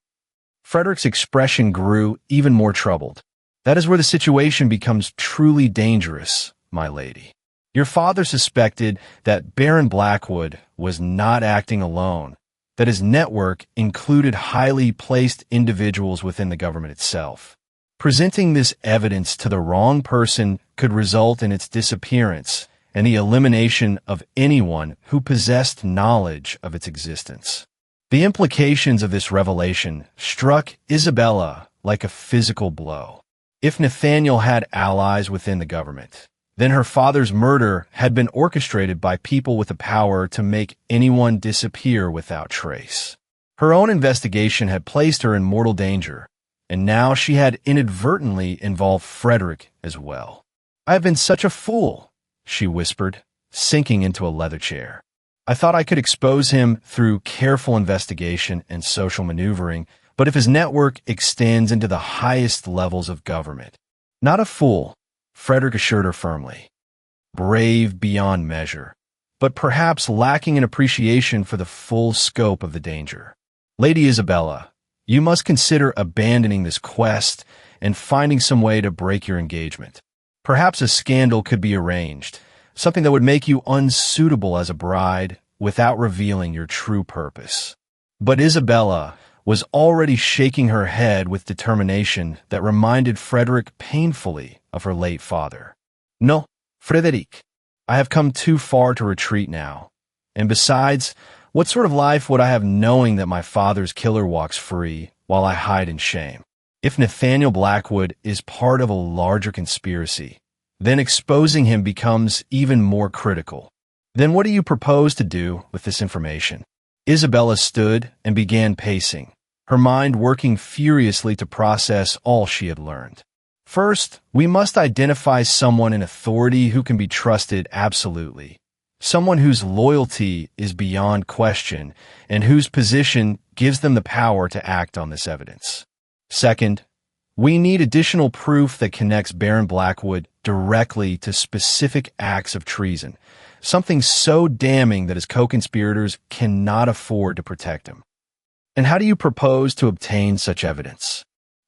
Frederick's expression grew even more troubled. That is where the situation becomes truly dangerous, my lady. Your father suspected that Baron Blackwood was not acting alone, that his network included highly placed individuals within the government itself. Presenting this evidence to the wrong person could result in its disappearance and the elimination of anyone who possessed knowledge of its existence. The implications of this revelation struck Isabella like a physical blow. If Nathaniel had allies within the government, then her father's murder had been orchestrated by people with the power to make anyone disappear without trace. Her own investigation had placed her in mortal danger, and now she had inadvertently involved Frederick as well. I have been such a fool, she whispered, sinking into a leather chair. I thought I could expose him through careful investigation and social maneuvering, but if his network extends into the highest levels of government. Not a fool, Frederick assured her firmly. Brave beyond measure, but perhaps lacking an appreciation for the full scope of the danger. Lady Isabella, you must consider abandoning this quest and finding some way to break your engagement. Perhaps a scandal could be arranged, something that would make you unsuitable as a bride without revealing your true purpose. But Isabella was already shaking her head with determination that reminded Frederick painfully of her late father. No, Frederic, I have come too far to retreat now. And besides, what sort of life would I have knowing that my father's killer walks free while I hide in shame? If Nathaniel Blackwood is part of a larger conspiracy, then exposing him becomes even more critical. Then what do you propose to do with this information? Isabella stood and began pacing, her mind working furiously to process all she had learned. First, we must identify someone in authority who can be trusted absolutely. Someone whose loyalty is beyond question and whose position gives them the power to act on this evidence. Second, we need additional proof that connects Baron Blackwood directly to specific acts of treason, something so damning that his co-conspirators cannot afford to protect him. And how do you propose to obtain such evidence?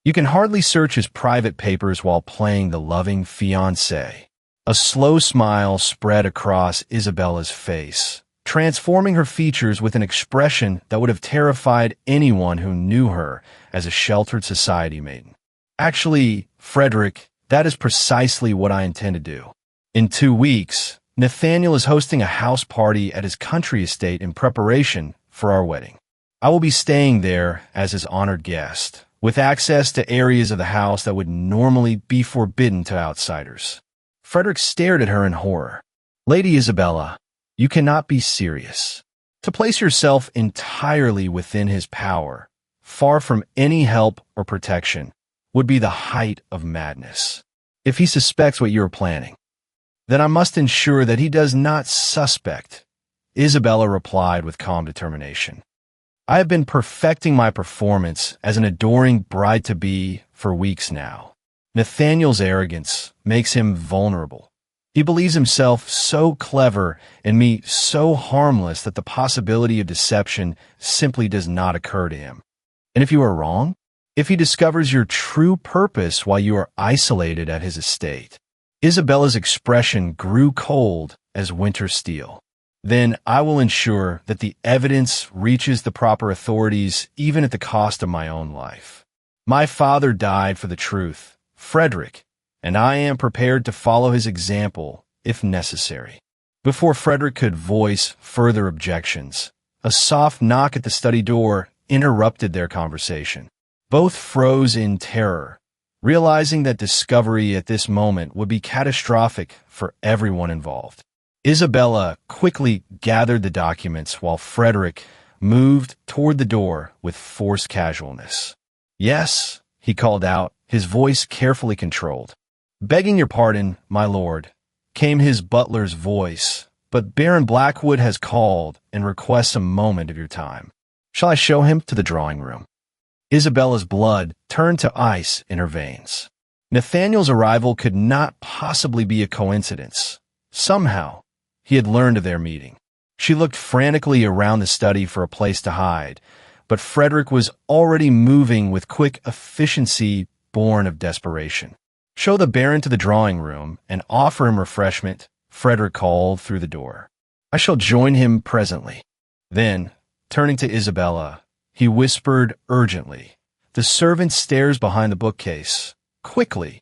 You can hardly search his private papers while playing the loving fiancé. A slow smile spread across Isabella's face, transforming her features with an expression that would have terrified anyone who knew her as a sheltered society maiden. Actually, Frederick, that is precisely what I intend to do. In 2 weeks, Nathaniel is hosting a house party at his country estate in preparation for our wedding. I will be staying there as his honored guest, with access to areas of the house that would normally be forbidden to outsiders. Frederick stared at her in horror. Lady Isabella, you cannot be serious. To place yourself entirely within his power, far from any help or protection, would be the height of madness. If he suspects what you are planning, then I must ensure that he does not suspect, Isabella replied with calm determination. I have been perfecting my performance as an adoring bride-to-be for weeks now. Nathaniel's arrogance makes him vulnerable. He believes himself so clever and me so harmless that the possibility of deception simply does not occur to him. And if you are wrong, if he discovers your true purpose while you are isolated at his estate, Isabella's expression grew cold as winter steel. Then I will ensure that the evidence reaches the proper authorities even at the cost of my own life. My father died for the truth, Frederick, and I am prepared to follow his example if necessary." Before Frederick could voice further objections, a soft knock at the study door interrupted their conversation. Both froze in terror, realizing that discovery at this moment would be catastrophic for everyone involved. Isabella quickly gathered the documents while Frederick moved toward the door with forced casualness. "Yes," he called out, his voice carefully controlled. "Begging your pardon, my lord," came his butler's voice, "but Baron Blackwood has called and requests a moment of your time. Shall I show him to the drawing room?" Isabella's blood turned to ice in her veins. Nathaniel's arrival could not possibly be a coincidence. Somehow, he had learned of their meeting. She looked frantically around the study for a place to hide, but Frederick was already moving with quick efficiency born of desperation. "Show the Baron to the drawing room and offer him refreshment," Frederick called through the door. "I shall join him presently." Then, turning to Isabella, he whispered urgently, "The servant stares behind the bookcase. Quickly!"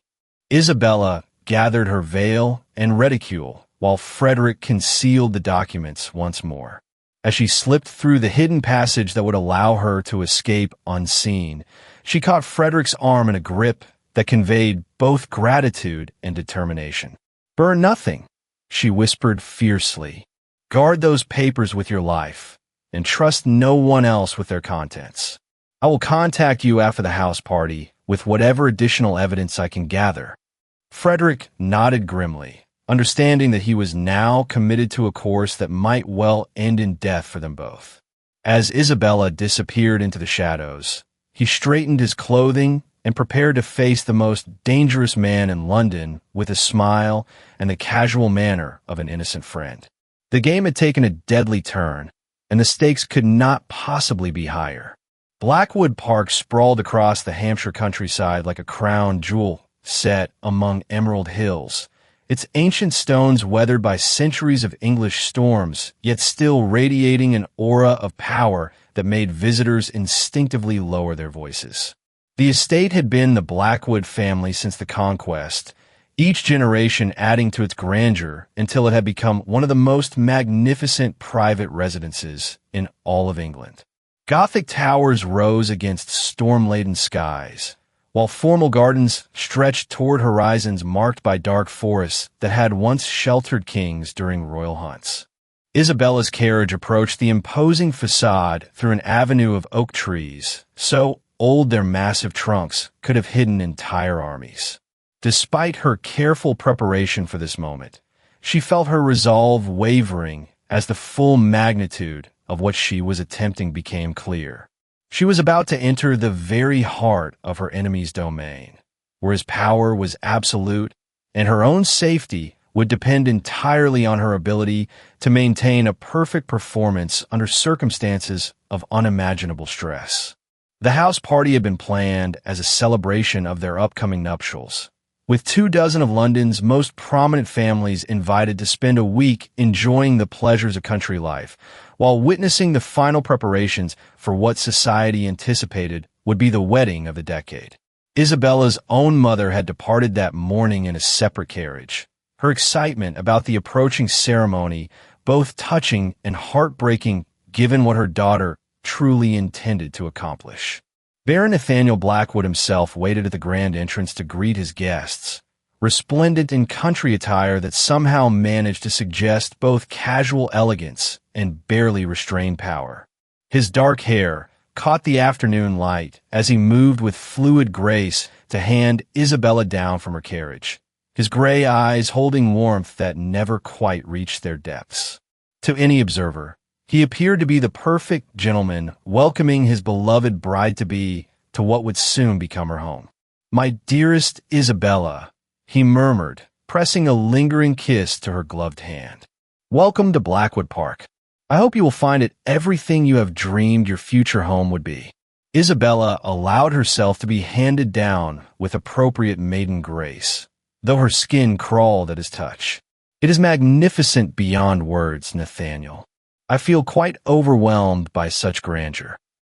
Isabella gathered her veil and reticule while Frederick concealed the documents once more. As she slipped through the hidden passage that would allow her to escape unseen, she caught Frederick's arm in a grip that conveyed both gratitude and determination. "Burn nothing," she whispered fiercely. "Guard those papers with your life, and trust no one else with their contents. I will contact you after the house party with whatever additional evidence I can gather." Frederick nodded grimly, understanding that he was now committed to a course that might well end in death for them both. As Isabella disappeared into the shadows, he straightened his clothing and prepared to face the most dangerous man in London with a smile and the casual manner of an innocent friend. The game had taken a deadly turn, and the stakes could not possibly be higher. Blackwood Park sprawled across the Hampshire countryside like a crown jewel set among emerald hills, its ancient stones weathered by centuries of English storms, yet still radiating an aura of power that made visitors instinctively lower their voices. The estate had been the Blackwood family since the conquest, each generation adding to its grandeur until it had become one of the most magnificent private residences in all of England. Gothic towers rose against storm-laden skies, while formal gardens stretched toward horizons marked by dark forests that had once sheltered kings during royal hunts. Isabella's carriage approached the imposing facade through an avenue of oak trees, so old their massive trunks could have hidden entire armies. Despite her careful preparation for this moment, she felt her resolve wavering as the full magnitude of what she was attempting became clear. She was about to enter the very heart of her enemy's domain, where his power was absolute, and her own safety would depend entirely on her ability to maintain a perfect performance under circumstances of unimaginable stress. The house party had been planned as a celebration of their upcoming nuptials, with 24 of London's most prominent families invited to spend a week enjoying the pleasures of country life, while witnessing the final preparations for what society anticipated would be the wedding of the decade. Isabella's own mother had departed that morning in a separate carriage, her excitement about the approaching ceremony both touching and heartbreaking given what her daughter truly intended to accomplish. Baron Nathaniel Blackwood himself waited at the grand entrance to greet his guests, resplendent in country attire that somehow managed to suggest both casual elegance and barely restrained power. His dark hair caught the afternoon light as he moved with fluid grace to hand Isabella down from her carriage, his gray eyes holding warmth that never quite reached their depths. To any observer, he appeared to be the perfect gentleman welcoming his beloved bride-to-be to what would soon become her home. "My dearest Isabella," he murmured, pressing a lingering kiss to her gloved hand. "Welcome to Blackwood Park. I hope you will find it everything you have dreamed your future home would be." Isabella allowed herself to be handed down with appropriate maiden grace, though her skin crawled at his touch. "It is magnificent beyond words, Nathaniel. I feel quite overwhelmed by such grandeur."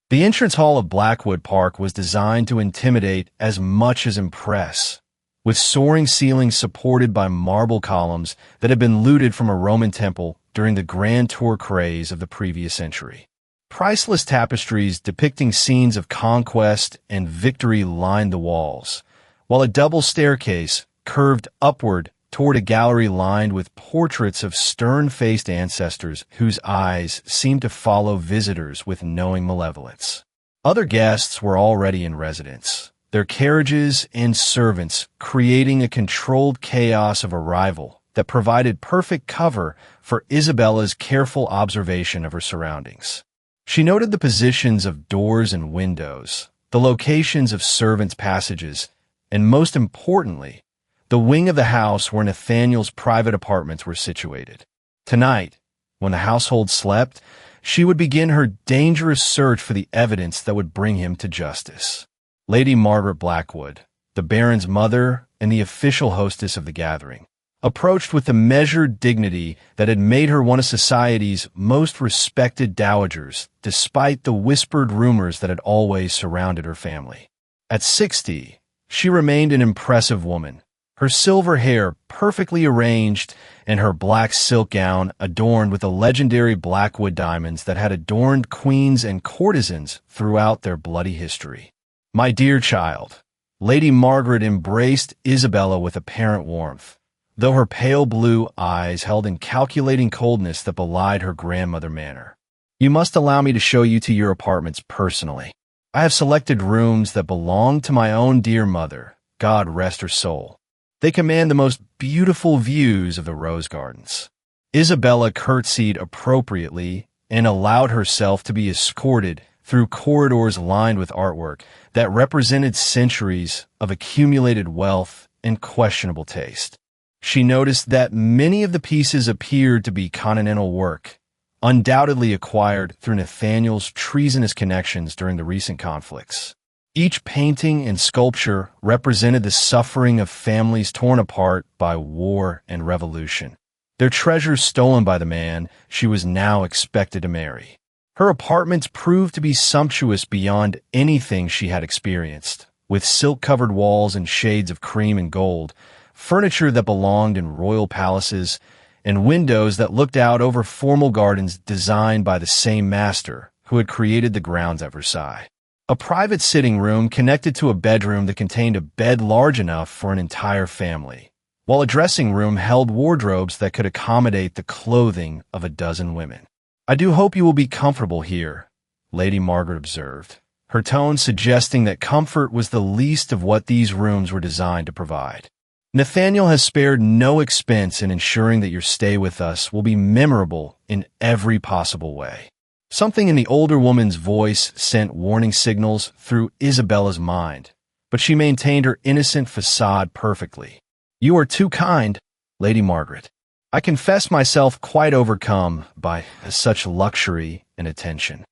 The entrance hall of Blackwood Park was designed to intimidate as much as impress, with soaring ceilings supported by marble columns that had been looted from a Roman temple during the Grand Tour craze of the previous century. Priceless tapestries depicting scenes of conquest and victory lined the walls, while a double staircase curved upward toward a gallery lined with portraits of stern-faced ancestors whose eyes seemed to follow visitors with knowing malevolence. Other guests were already in residence, their carriages and servants creating a controlled chaos of arrival that provided perfect cover for Isabella's careful observation of her surroundings. She noted the positions of doors and windows, the locations of servants' passages, and most importantly, the wing of the house where Nathaniel's private apartments were situated. Tonight, when the household slept, she would begin her dangerous search for the evidence that would bring him to justice. Lady Margaret Blackwood, the Baron's mother and the official hostess of the gathering, approached with the measured dignity that had made her one of society's most respected dowagers, despite the whispered rumors that had always surrounded her family. At 60, she remained an impressive woman, her silver hair perfectly arranged and her black silk gown adorned with the legendary Blackwood diamonds that had adorned queens and courtesans throughout their bloody history. "My dear child," Lady Margaret embraced Isabella with apparent warmth, though her pale blue eyes held in calculating coldness that belied her grandmother manner. "You must allow me to show you to your apartments personally. I have selected rooms that belong to my own dear mother, God rest her soul. They command the most beautiful views of the rose gardens." Isabella curtsied appropriately and allowed herself to be escorted through corridors lined with artwork that represented centuries of accumulated wealth and questionable taste. She noticed that many of the pieces appeared to be continental work, undoubtedly acquired through Nathaniel's treasonous connections during the recent conflicts. Each painting and sculpture represented the suffering of families torn apart by war and revolution, their treasures stolen by the man she was now expected to marry. Her apartments proved to be sumptuous beyond anything she had experienced, with silk-covered walls and shades of cream and gold, furniture that belonged in royal palaces, and windows that looked out over formal gardens designed by the same master who had created the grounds at Versailles. A private sitting room connected to a bedroom that contained a bed large enough for an entire family, while a dressing room held wardrobes that could accommodate the clothing of a dozen women. "I do hope you will be comfortable here," Lady Margaret observed, her tone suggesting that comfort was the least of what these rooms were designed to provide. "Nathaniel has spared no expense in ensuring that your stay with us will be memorable in every possible way." Something in the older woman's voice sent warning signals through Isabella's mind, but she maintained her innocent facade perfectly. "You are too kind, Lady Margaret. I confess myself quite overcome by such luxury and attention.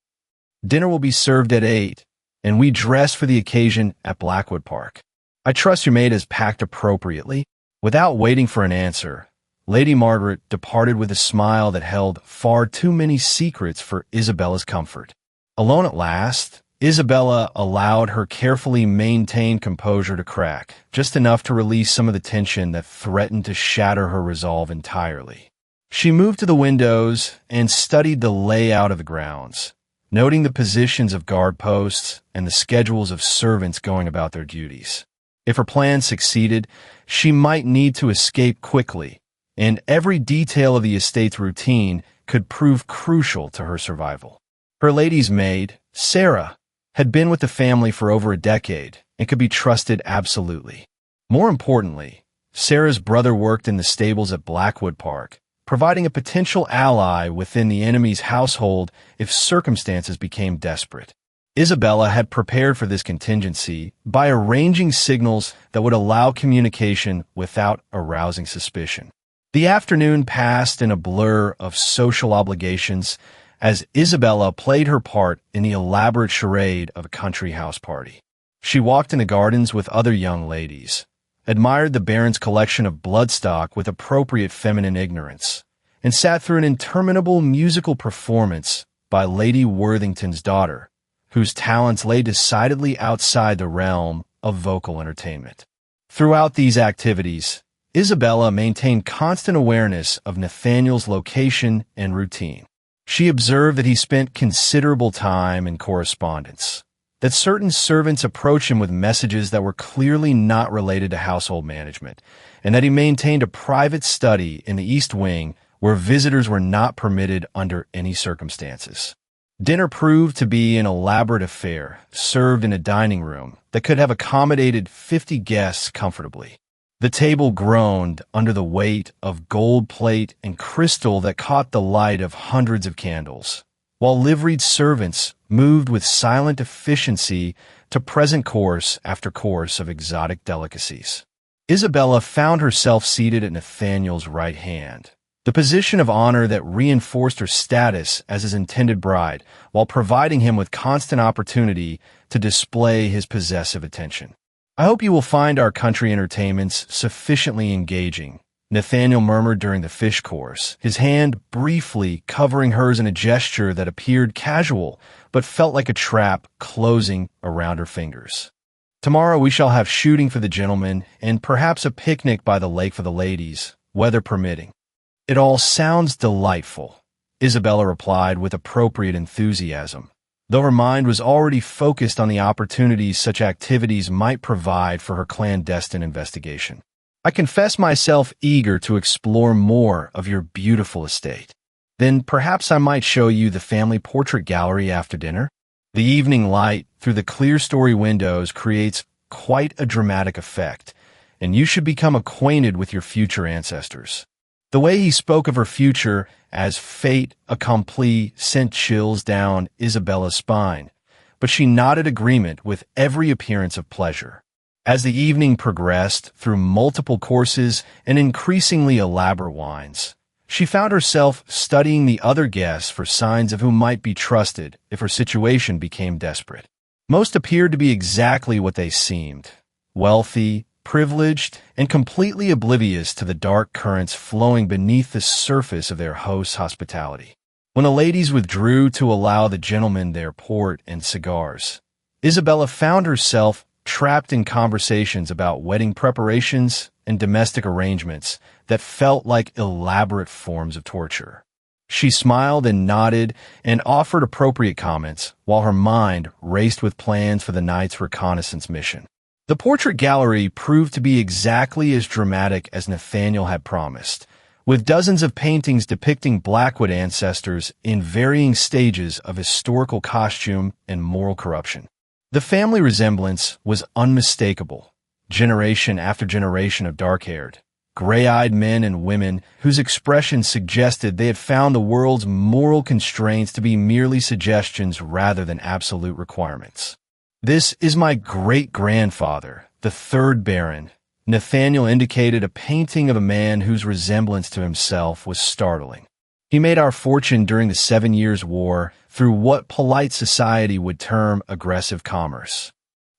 Dinner will be served at 8, and we dress for the occasion at Blackwood Park. I trust your maid has packed appropriately." Without waiting for an answer, Lady Margaret departed with a smile that held far too many secrets for Isabella's comfort. Alone at last, Isabella allowed her carefully maintained composure to crack, just enough to release some of the tension that threatened to shatter her resolve entirely. She moved to the windows and studied the layout of the grounds, noting the positions of guard posts and the schedules of servants going about their duties. If her plan succeeded, she might need to escape quickly, and every detail of the estate's routine could prove crucial to her survival. Her lady's maid, Sarah, had been with the family for over a decade and could be trusted absolutely. More importantly, Sarah's brother worked in the stables at Blackwood Park, providing a potential ally within the enemy's household if circumstances became desperate. Isabella had prepared for this contingency by arranging signals that would allow communication without arousing suspicion. The afternoon passed in a blur of social obligations as Isabella played her part in the elaborate charade of a country house party. She walked in the gardens with other young ladies, admired the Baron's collection of bloodstock with appropriate feminine ignorance, and sat through an interminable musical performance by Lady Worthington's daughter, whose talents lay decidedly outside the realm of vocal entertainment. Throughout these activities, Isabella maintained constant awareness of Nathaniel's location and routine. She observed that he spent considerable time in correspondence, that certain servants approached him with messages that were clearly not related to household management, and that he maintained a private study in the East Wing where visitors were not permitted under any circumstances. Dinner proved to be an elaborate affair, served in a dining room that could have accommodated 50 guests comfortably. The table groaned under the weight of gold plate and crystal that caught the light of hundreds of candles, while liveried servants moved with silent efficiency to present course after course of exotic delicacies. Isabella found herself seated at Nathaniel's right hand, the position of honor that reinforced her status as his intended bride, while providing him with constant opportunity to display his possessive attention. "I hope you will find our country entertainments sufficiently engaging," Nathaniel murmured during the fish course, his hand briefly covering hers in a gesture that appeared casual but felt like a trap closing around her fingers. "Tomorrow we shall have shooting for the gentlemen and perhaps a picnic by the lake for the ladies, weather permitting." "It all sounds delightful," Isabella replied with appropriate enthusiasm, though her mind was already focused on the opportunities such activities might provide for her clandestine investigation. "I confess myself eager to explore more of your beautiful estate. Then perhaps I might show you the family portrait gallery after dinner?" The evening light through the clear-story windows creates quite a dramatic effect, and you should become acquainted with your future ancestors. The way he spoke of her future as fait accompli sent chills down Isabella's spine, but she nodded agreement with every appearance of pleasure. As the evening progressed through multiple courses and increasingly elaborate wines, she found herself studying the other guests for signs of who might be trusted if her situation became desperate. Most appeared to be exactly what they seemed: wealthy, privileged, and completely oblivious to the dark currents flowing beneath the surface of their host's hospitality. When the ladies withdrew to allow the gentlemen their port and cigars, Isabella found herself trapped in conversations about wedding preparations and domestic arrangements that felt like elaborate forms of torture. She smiled and nodded and offered appropriate comments, while her mind raced with plans for the night's reconnaissance mission. The portrait gallery proved to be exactly as dramatic as Nathaniel had promised, with dozens of paintings depicting Blackwood ancestors in varying stages of historical costume and moral corruption. The family resemblance was unmistakable, generation after generation of dark-haired, gray-eyed men and women whose expressions suggested they had found the world's moral constraints to be merely suggestions rather than absolute requirements. "This is my great-grandfather, the 3rd Baron." Nathaniel indicated a painting of a man whose resemblance to himself was startling. "He made our fortune during the 7 Years' War through what polite society would term aggressive commerce.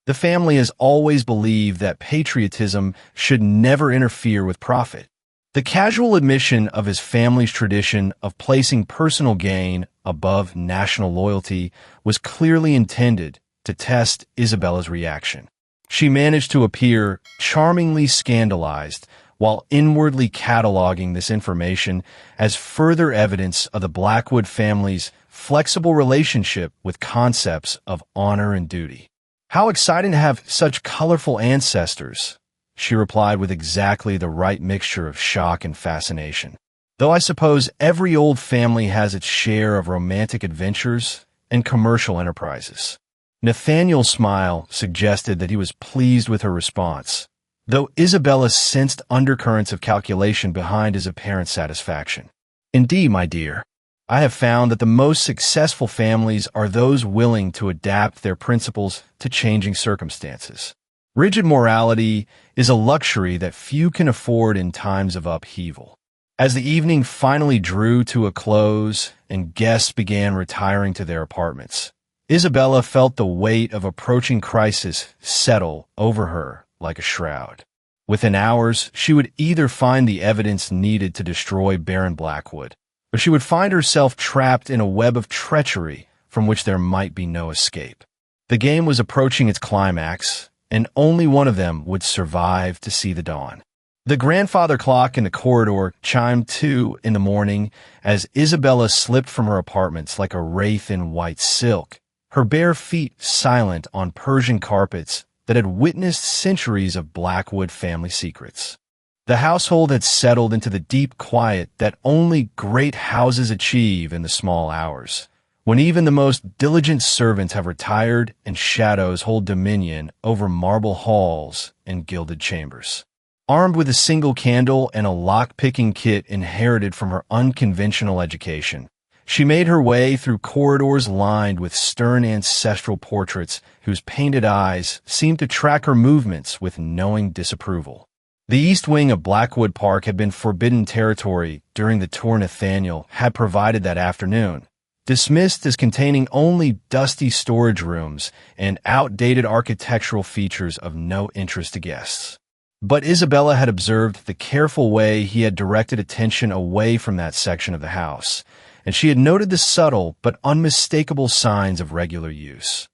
The family has always believed that patriotism should never interfere with profit." The casual admission of his family's tradition of placing personal gain above national loyalty was clearly intended to test Isabella's reaction. She managed to appear charmingly scandalized while inwardly cataloging this information as further evidence of the Blackwood family's flexible relationship with concepts of honor and duty. "How exciting to have such colorful ancestors," she replied with exactly the right mixture of shock and fascination. "Though I suppose every old family has its share of romantic adventures and commercial enterprises." Nathaniel's smile suggested that he was pleased with her response, though Isabella sensed undercurrents of calculation behind his apparent satisfaction. "Indeed, my dear, I have found that the most successful families are those willing to adapt their principles to changing circumstances. Rigid morality is a luxury that few can afford in times of upheaval." As the evening finally drew to a close and guests began retiring to their apartments, Isabella felt the weight of approaching crisis settle over her like a shroud. Within hours, she would either find the evidence needed to destroy Baron Blackwood, or she would find herself trapped in a web of treachery from which there might be no escape. The game was approaching its climax, and only one of them would survive to see the dawn. The grandfather clock in the corridor chimed 2 in the morning as Isabella slipped from her apartments like a wraith in white silk, her bare feet silent on Persian carpets that had witnessed centuries of Blackwood family secrets. The household had settled into the deep quiet that only great houses achieve in the small hours, when even the most diligent servants have retired and shadows hold dominion over marble halls and gilded chambers. Armed with a single candle and a lock-picking kit inherited from her unconventional education, she made her way through corridors lined with stern ancestral portraits whose painted eyes seemed to track her movements with knowing disapproval. The east wing of Blackwood Park had been forbidden territory during the tour Nathaniel had provided that afternoon, dismissed as containing only dusty storage rooms and outdated architectural features of no interest to guests. But Isabella had observed the careful way he had directed attention away from that section of the house, and she had noted the subtle but unmistakable signs of regular use.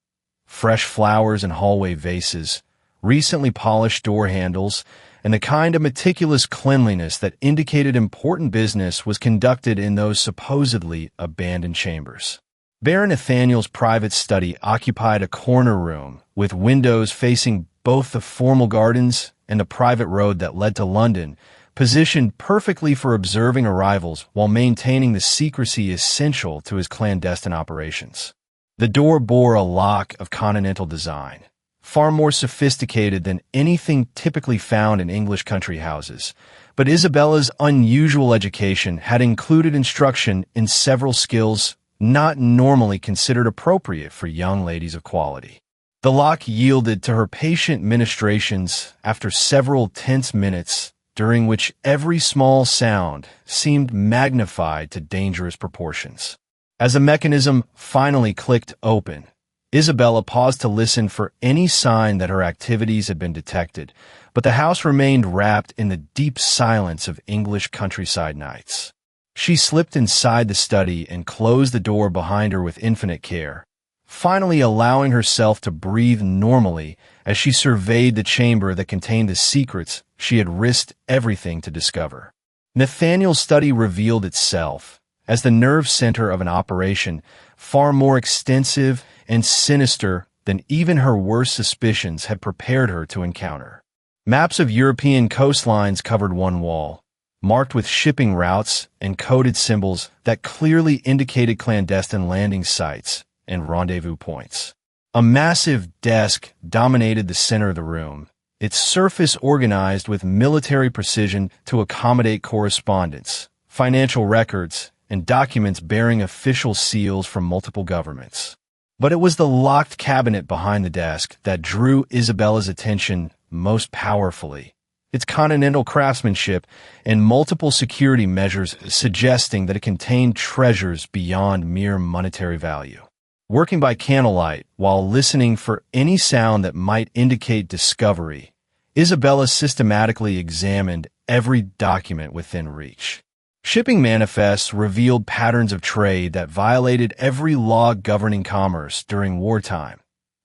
Fresh flowers in hallway vases, recently polished door handles, and the kind of meticulous cleanliness that indicated important business was conducted in those supposedly abandoned chambers. Baron Nathaniel's private study occupied a corner room with windows facing both the formal gardens and the private road that led to London, positioned perfectly for observing arrivals while maintaining the secrecy essential to his clandestine operations. The door bore a lock of continental design, far more sophisticated than anything typically found in English country houses, but Isabella's unusual education had included instruction in several skills not normally considered appropriate for young ladies of quality. The lock yielded to her patient ministrations after several tense minutes, during which every small sound seemed magnified to dangerous proportions. As the mechanism finally clicked open, Isabella paused to listen for any sign that her activities had been detected, but the house remained wrapped in the deep silence of English countryside nights. She slipped inside the study and closed the door behind her with infinite care, finally allowing herself to breathe normally as she surveyed the chamber that contained the secrets she had risked everything to discover. Nathaniel's study revealed itself as the nerve center of an operation far more extensive and sinister than even her worst suspicions had prepared her to encounter. Maps of European coastlines covered one wall, marked with shipping routes and coded symbols that clearly indicated clandestine landing sites and rendezvous points. A massive desk dominated the center of the room, its surface organized with military precision to accommodate correspondence, financial records, and documents bearing official seals from multiple governments. But it was the locked cabinet behind the desk that drew Isabella's attention most powerfully, its continental craftsmanship and multiple security measures suggesting that it contained treasures beyond mere monetary value. Working by candlelight while listening for any sound that might indicate discovery, Isabella systematically examined every document within reach. Shipping manifests revealed patterns of trade that violated every law governing commerce during wartime,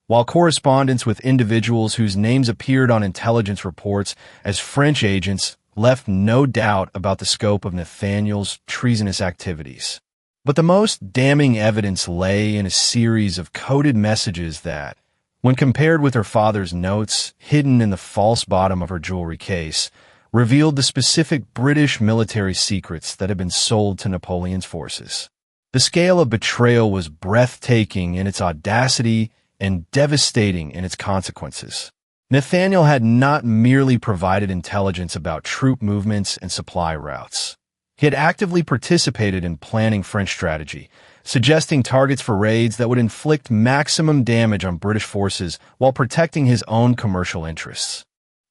while correspondence with individuals whose names appeared on intelligence reports as French agents left no doubt about the scope of Nathaniel's treasonous activities. But the most damning evidence lay in a series of coded messages that, when compared with her father's notes hidden in the false bottom of her jewelry case, revealed the specific British military secrets that had been sold to Napoleon's forces. The scale of betrayal was breathtaking in its audacity and devastating in its consequences. Nathaniel had not merely provided intelligence about troop movements and supply routes. He had actively participated in planning French strategy, suggesting targets for raids that would inflict maximum damage on British forces while protecting his own commercial interests.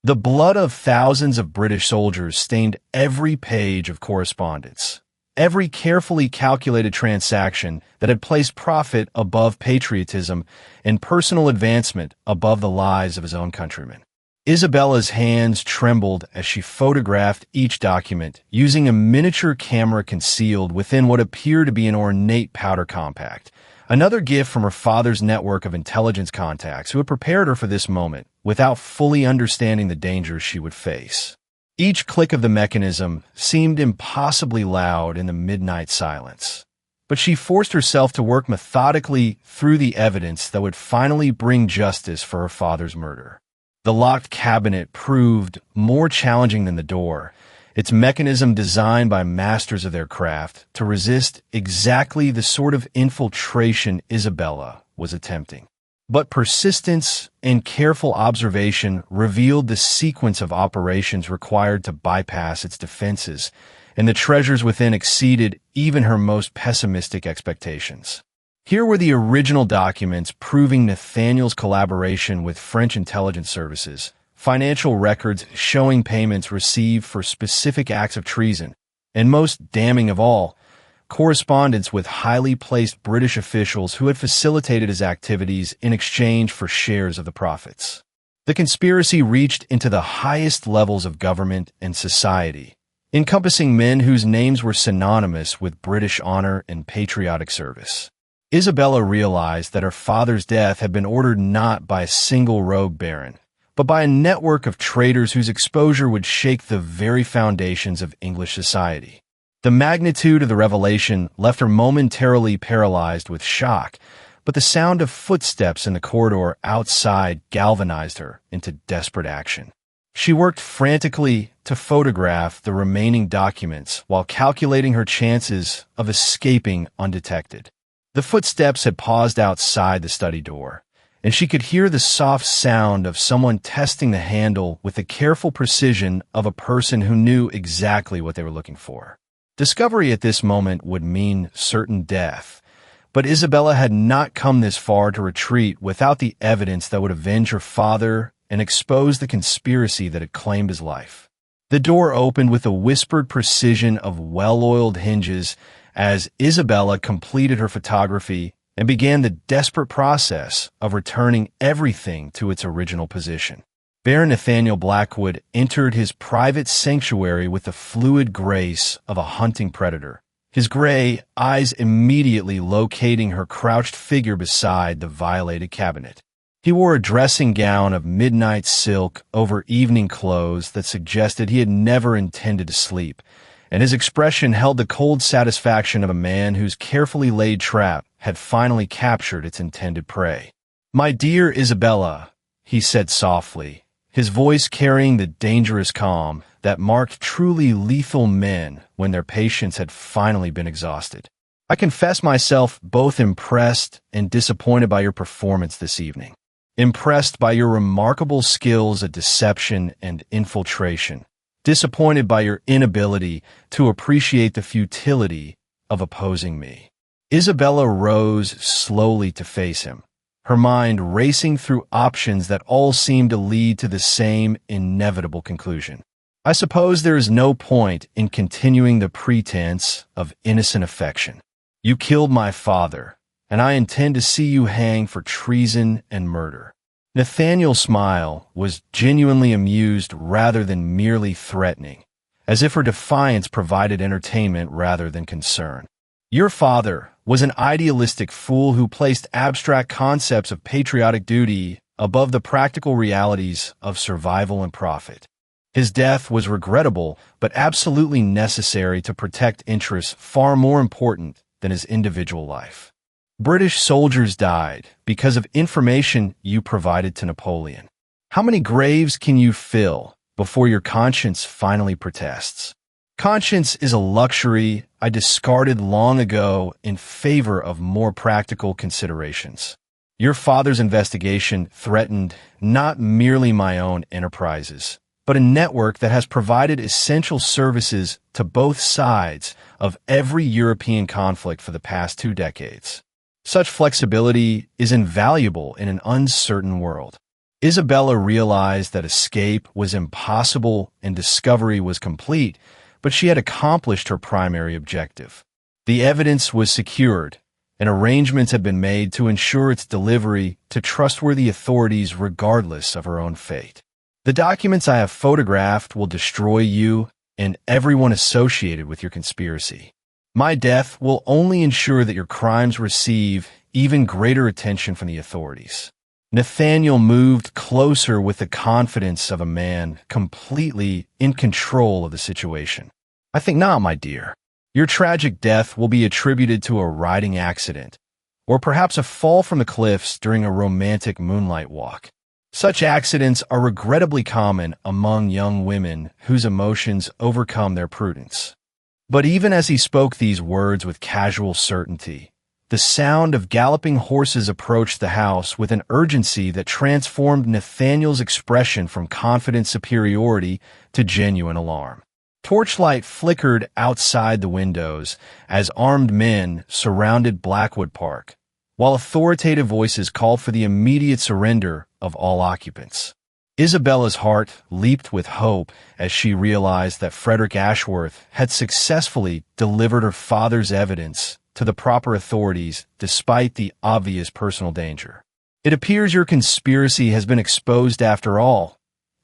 The blood of thousands of British soldiers stained every page of correspondence, every carefully calculated transaction that had placed profit above patriotism and personal advancement above the lives of his own countrymen. Isabella's hands trembled as she photographed each document using a miniature camera concealed within what appeared to be an ornate powder compact, Another gift from her father's network of intelligence contacts who had prepared her for this moment without fully understanding the dangers she would face. Each click of the mechanism seemed impossibly loud in the midnight silence, but she forced herself to work methodically through the evidence that would finally bring justice for her father's murder. The locked cabinet proved more challenging than the door, its mechanism designed by masters of their craft to resist exactly the sort of infiltration Isabella was attempting. But persistence and careful observation revealed the sequence of operations required to bypass its defenses, and the treasures within exceeded even her most pessimistic expectations. Here were the original documents proving Nathaniel's collaboration with French intelligence services, financial records showing payments received for specific acts of treason, and most damning of all, correspondence with highly placed British officials who had facilitated his activities in exchange for shares of the profits. The conspiracy reached into the highest levels of government and society, encompassing men whose names were synonymous with British honor and patriotic service. Isabella realized that her father's death had been ordered not by a single rogue baron, but by a network of traitors whose exposure would shake the very foundations of English society. The magnitude of the revelation left her momentarily paralyzed with shock, but the sound of footsteps in the corridor outside galvanized her into desperate action. She worked frantically to photograph the remaining documents while calculating her chances of escaping undetected. The footsteps had paused outside the study door, and she could hear the soft sound of someone testing the handle with the careful precision of a person who knew exactly what they were looking for. Discovery at this moment would mean certain death, but Isabella had not come this far to retreat without the evidence that would avenge her father and expose the conspiracy that had claimed his life. The door opened with a whispered precision of well-oiled hinges as Isabella completed her photography and began the desperate process of returning everything to its original position. Baron Nathaniel Blackwood entered his private sanctuary with the fluid grace of a hunting predator, his gray eyes immediately locating her crouched figure beside the violated cabinet. He wore a dressing gown of midnight silk over evening clothes that suggested he had never intended to sleep, and his expression held the cold satisfaction of a man whose carefully laid trap had finally captured its intended prey. "My dear Isabella," he said softly, his voice carrying the dangerous calm that marked truly lethal men when their patience had finally been exhausted. "I confess myself both impressed and disappointed by your performance this evening. Impressed by your remarkable skills at deception and infiltration. Disappointed by your inability to appreciate the futility of opposing me." Isabella rose slowly to face him, her mind racing through options that all seemed to lead to the same inevitable conclusion. "I suppose there is no point in continuing the pretense of innocent affection. You killed my father, and I intend to see you hang for treason and murder." Nathaniel's smile was genuinely amused rather than merely threatening, as if her defiance provided entertainment rather than concern. "Your father was an idealistic fool who placed abstract concepts of patriotic duty above the practical realities of survival and profit. His death was regrettable but absolutely necessary to protect interests far more important than his individual life. British soldiers died because of information you provided to Napoleon. How many graves can you fill before your conscience finally protests? Conscience is a luxury I discarded long ago in favor of more practical considerations. Your father's investigation threatened not merely my own enterprises, but a network that has provided essential services to both sides of every European conflict for the past 2 decades. Such flexibility is invaluable in an uncertain world." Isabella realized that escape was impossible and discovery was complete, but she had accomplished her primary objective. The evidence was secured, and arrangements had been made to ensure its delivery to trustworthy authorities regardless of her own fate. "The documents I have photographed will destroy you and everyone associated with your conspiracy. My death will only ensure that your crimes receive even greater attention from the authorities. Nathaniel moved closer with the confidence of a man completely in control of the situation. "I think not, my dear. Your tragic death will be attributed to a riding accident, or perhaps a fall from the cliffs during a romantic moonlight walk. Such accidents are regrettably common among young women whose emotions overcome their prudence." But even as he spoke these words with casual certainty, the sound of galloping horses approached the house with an urgency that transformed Nathaniel's expression from confident superiority to genuine alarm. Torchlight flickered outside the windows as armed men surrounded Blackwood Park, while authoritative voices called for the immediate surrender of all occupants. Isabella's heart leaped with hope as she realized that Frederick Ashworth had successfully delivered her father's evidence to the proper authorities despite the obvious personal danger. "It appears your conspiracy has been exposed after all,"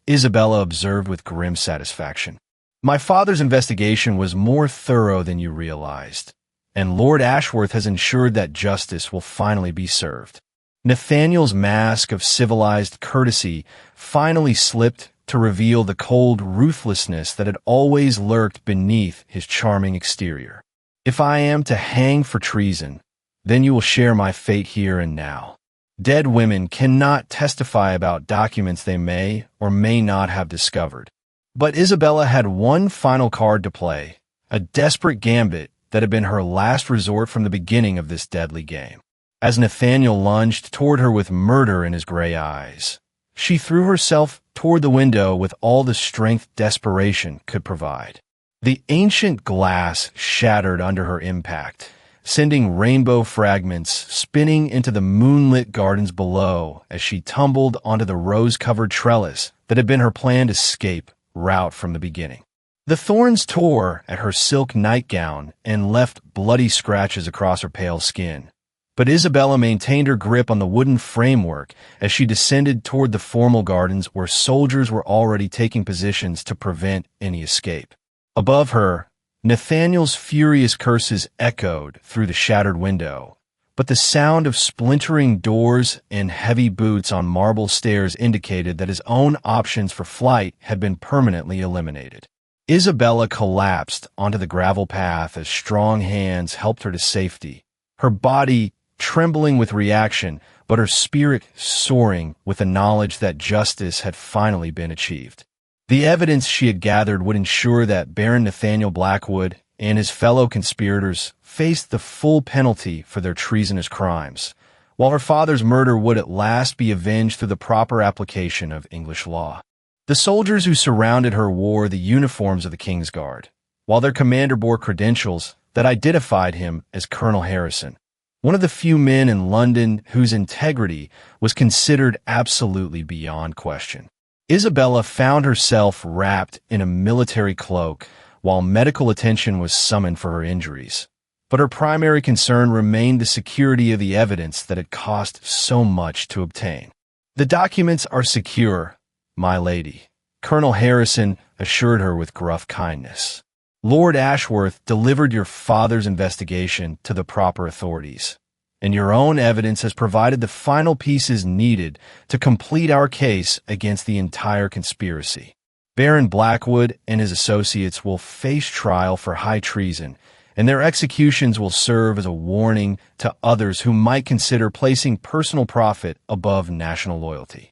Isabella observed with grim satisfaction. "My father's investigation was more thorough than you realized, and Lord Ashworth has ensured that justice will finally be served." Nathaniel's mask of civilized courtesy finally slipped to reveal the cold ruthlessness that had always lurked beneath his charming exterior. "If I am to hang for treason, then you will share my fate here and now. Dead women cannot testify about documents they may or may not have discovered." But Isabella had one final card to play, a desperate gambit that had been her last resort from the beginning of this deadly game. As Nathaniel lunged toward her with murder in his gray eyes, she threw herself toward the window with all the strength desperation could provide. The ancient glass shattered under her impact, sending rainbow fragments spinning into the moonlit gardens below as she tumbled onto the rose-covered trellis that had been her planned escape route from the beginning. The thorns tore at her silk nightgown and left bloody scratches across her pale skin, but Isabella maintained her grip on the wooden framework as she descended toward the formal gardens where soldiers were already taking positions to prevent any escape. Above her, Nathaniel's furious curses echoed through the shattered window, but the sound of splintering doors and heavy boots on marble stairs indicated that his own options for flight had been permanently eliminated. Isabella collapsed onto the gravel path as strong hands helped her to safety, her body trembling with reaction, but her spirit soaring with the knowledge that justice had finally been achieved. The evidence she had gathered would ensure that Baron Nathaniel Blackwood and his fellow conspirators faced the full penalty for their treasonous crimes, while her father's murder would at last be avenged through the proper application of English law. The soldiers who surrounded her wore the uniforms of the King's Guard, while their commander bore credentials that identified him as Colonel Harrison, one of the few men in London whose integrity was considered absolutely beyond question. Isabella found herself wrapped in a military cloak while medical attention was summoned for her injuries. But her primary concern remained the security of the evidence that had cost so much to obtain. "The documents are secure, my lady," Colonel Harrison assured her with gruff kindness. "Lord Ashworth delivered your father's investigation to the proper authorities, and your own evidence has provided the final pieces needed to complete our case against the entire conspiracy. Baron Blackwood and his associates will face trial for high treason, and their executions will serve as a warning to others who might consider placing personal profit above national loyalty."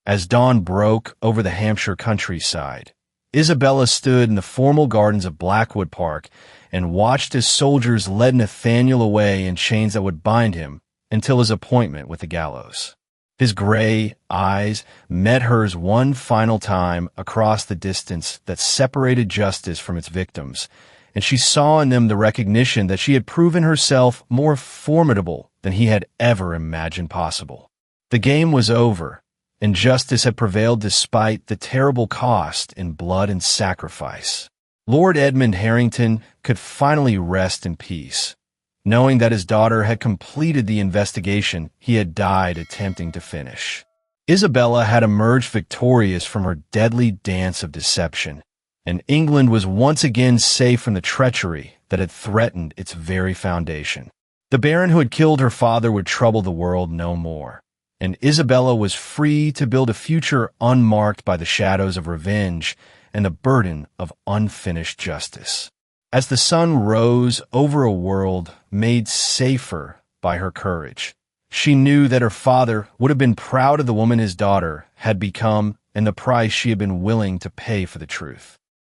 As dawn broke over the Hampshire countryside, Isabella stood in the formal gardens of Blackwood Park and watched as soldiers led Nathaniel away in chains that would bind him until his appointment with the gallows. His gray eyes met hers one final time across the distance that separated justice from its victims, and she saw in them the recognition that she had proven herself more formidable than he had ever imagined possible. The game was over, and justice had prevailed despite the terrible cost in blood and sacrifice. Lord Edmund Harrington could finally rest in peace, knowing that his daughter had completed the investigation he had died attempting to finish. Isabella had emerged victorious from her deadly dance of deception, and England was once again safe from the treachery that had threatened its very foundation. The baron who had killed her father would trouble the world no more, and Isabella was free to build a future unmarked by the shadows of revenge and the burden of unfinished justice. As the sun rose over a world made safer by her courage, she knew that her father would have been proud of the woman his daughter had become and the price she had been willing to pay for the truth.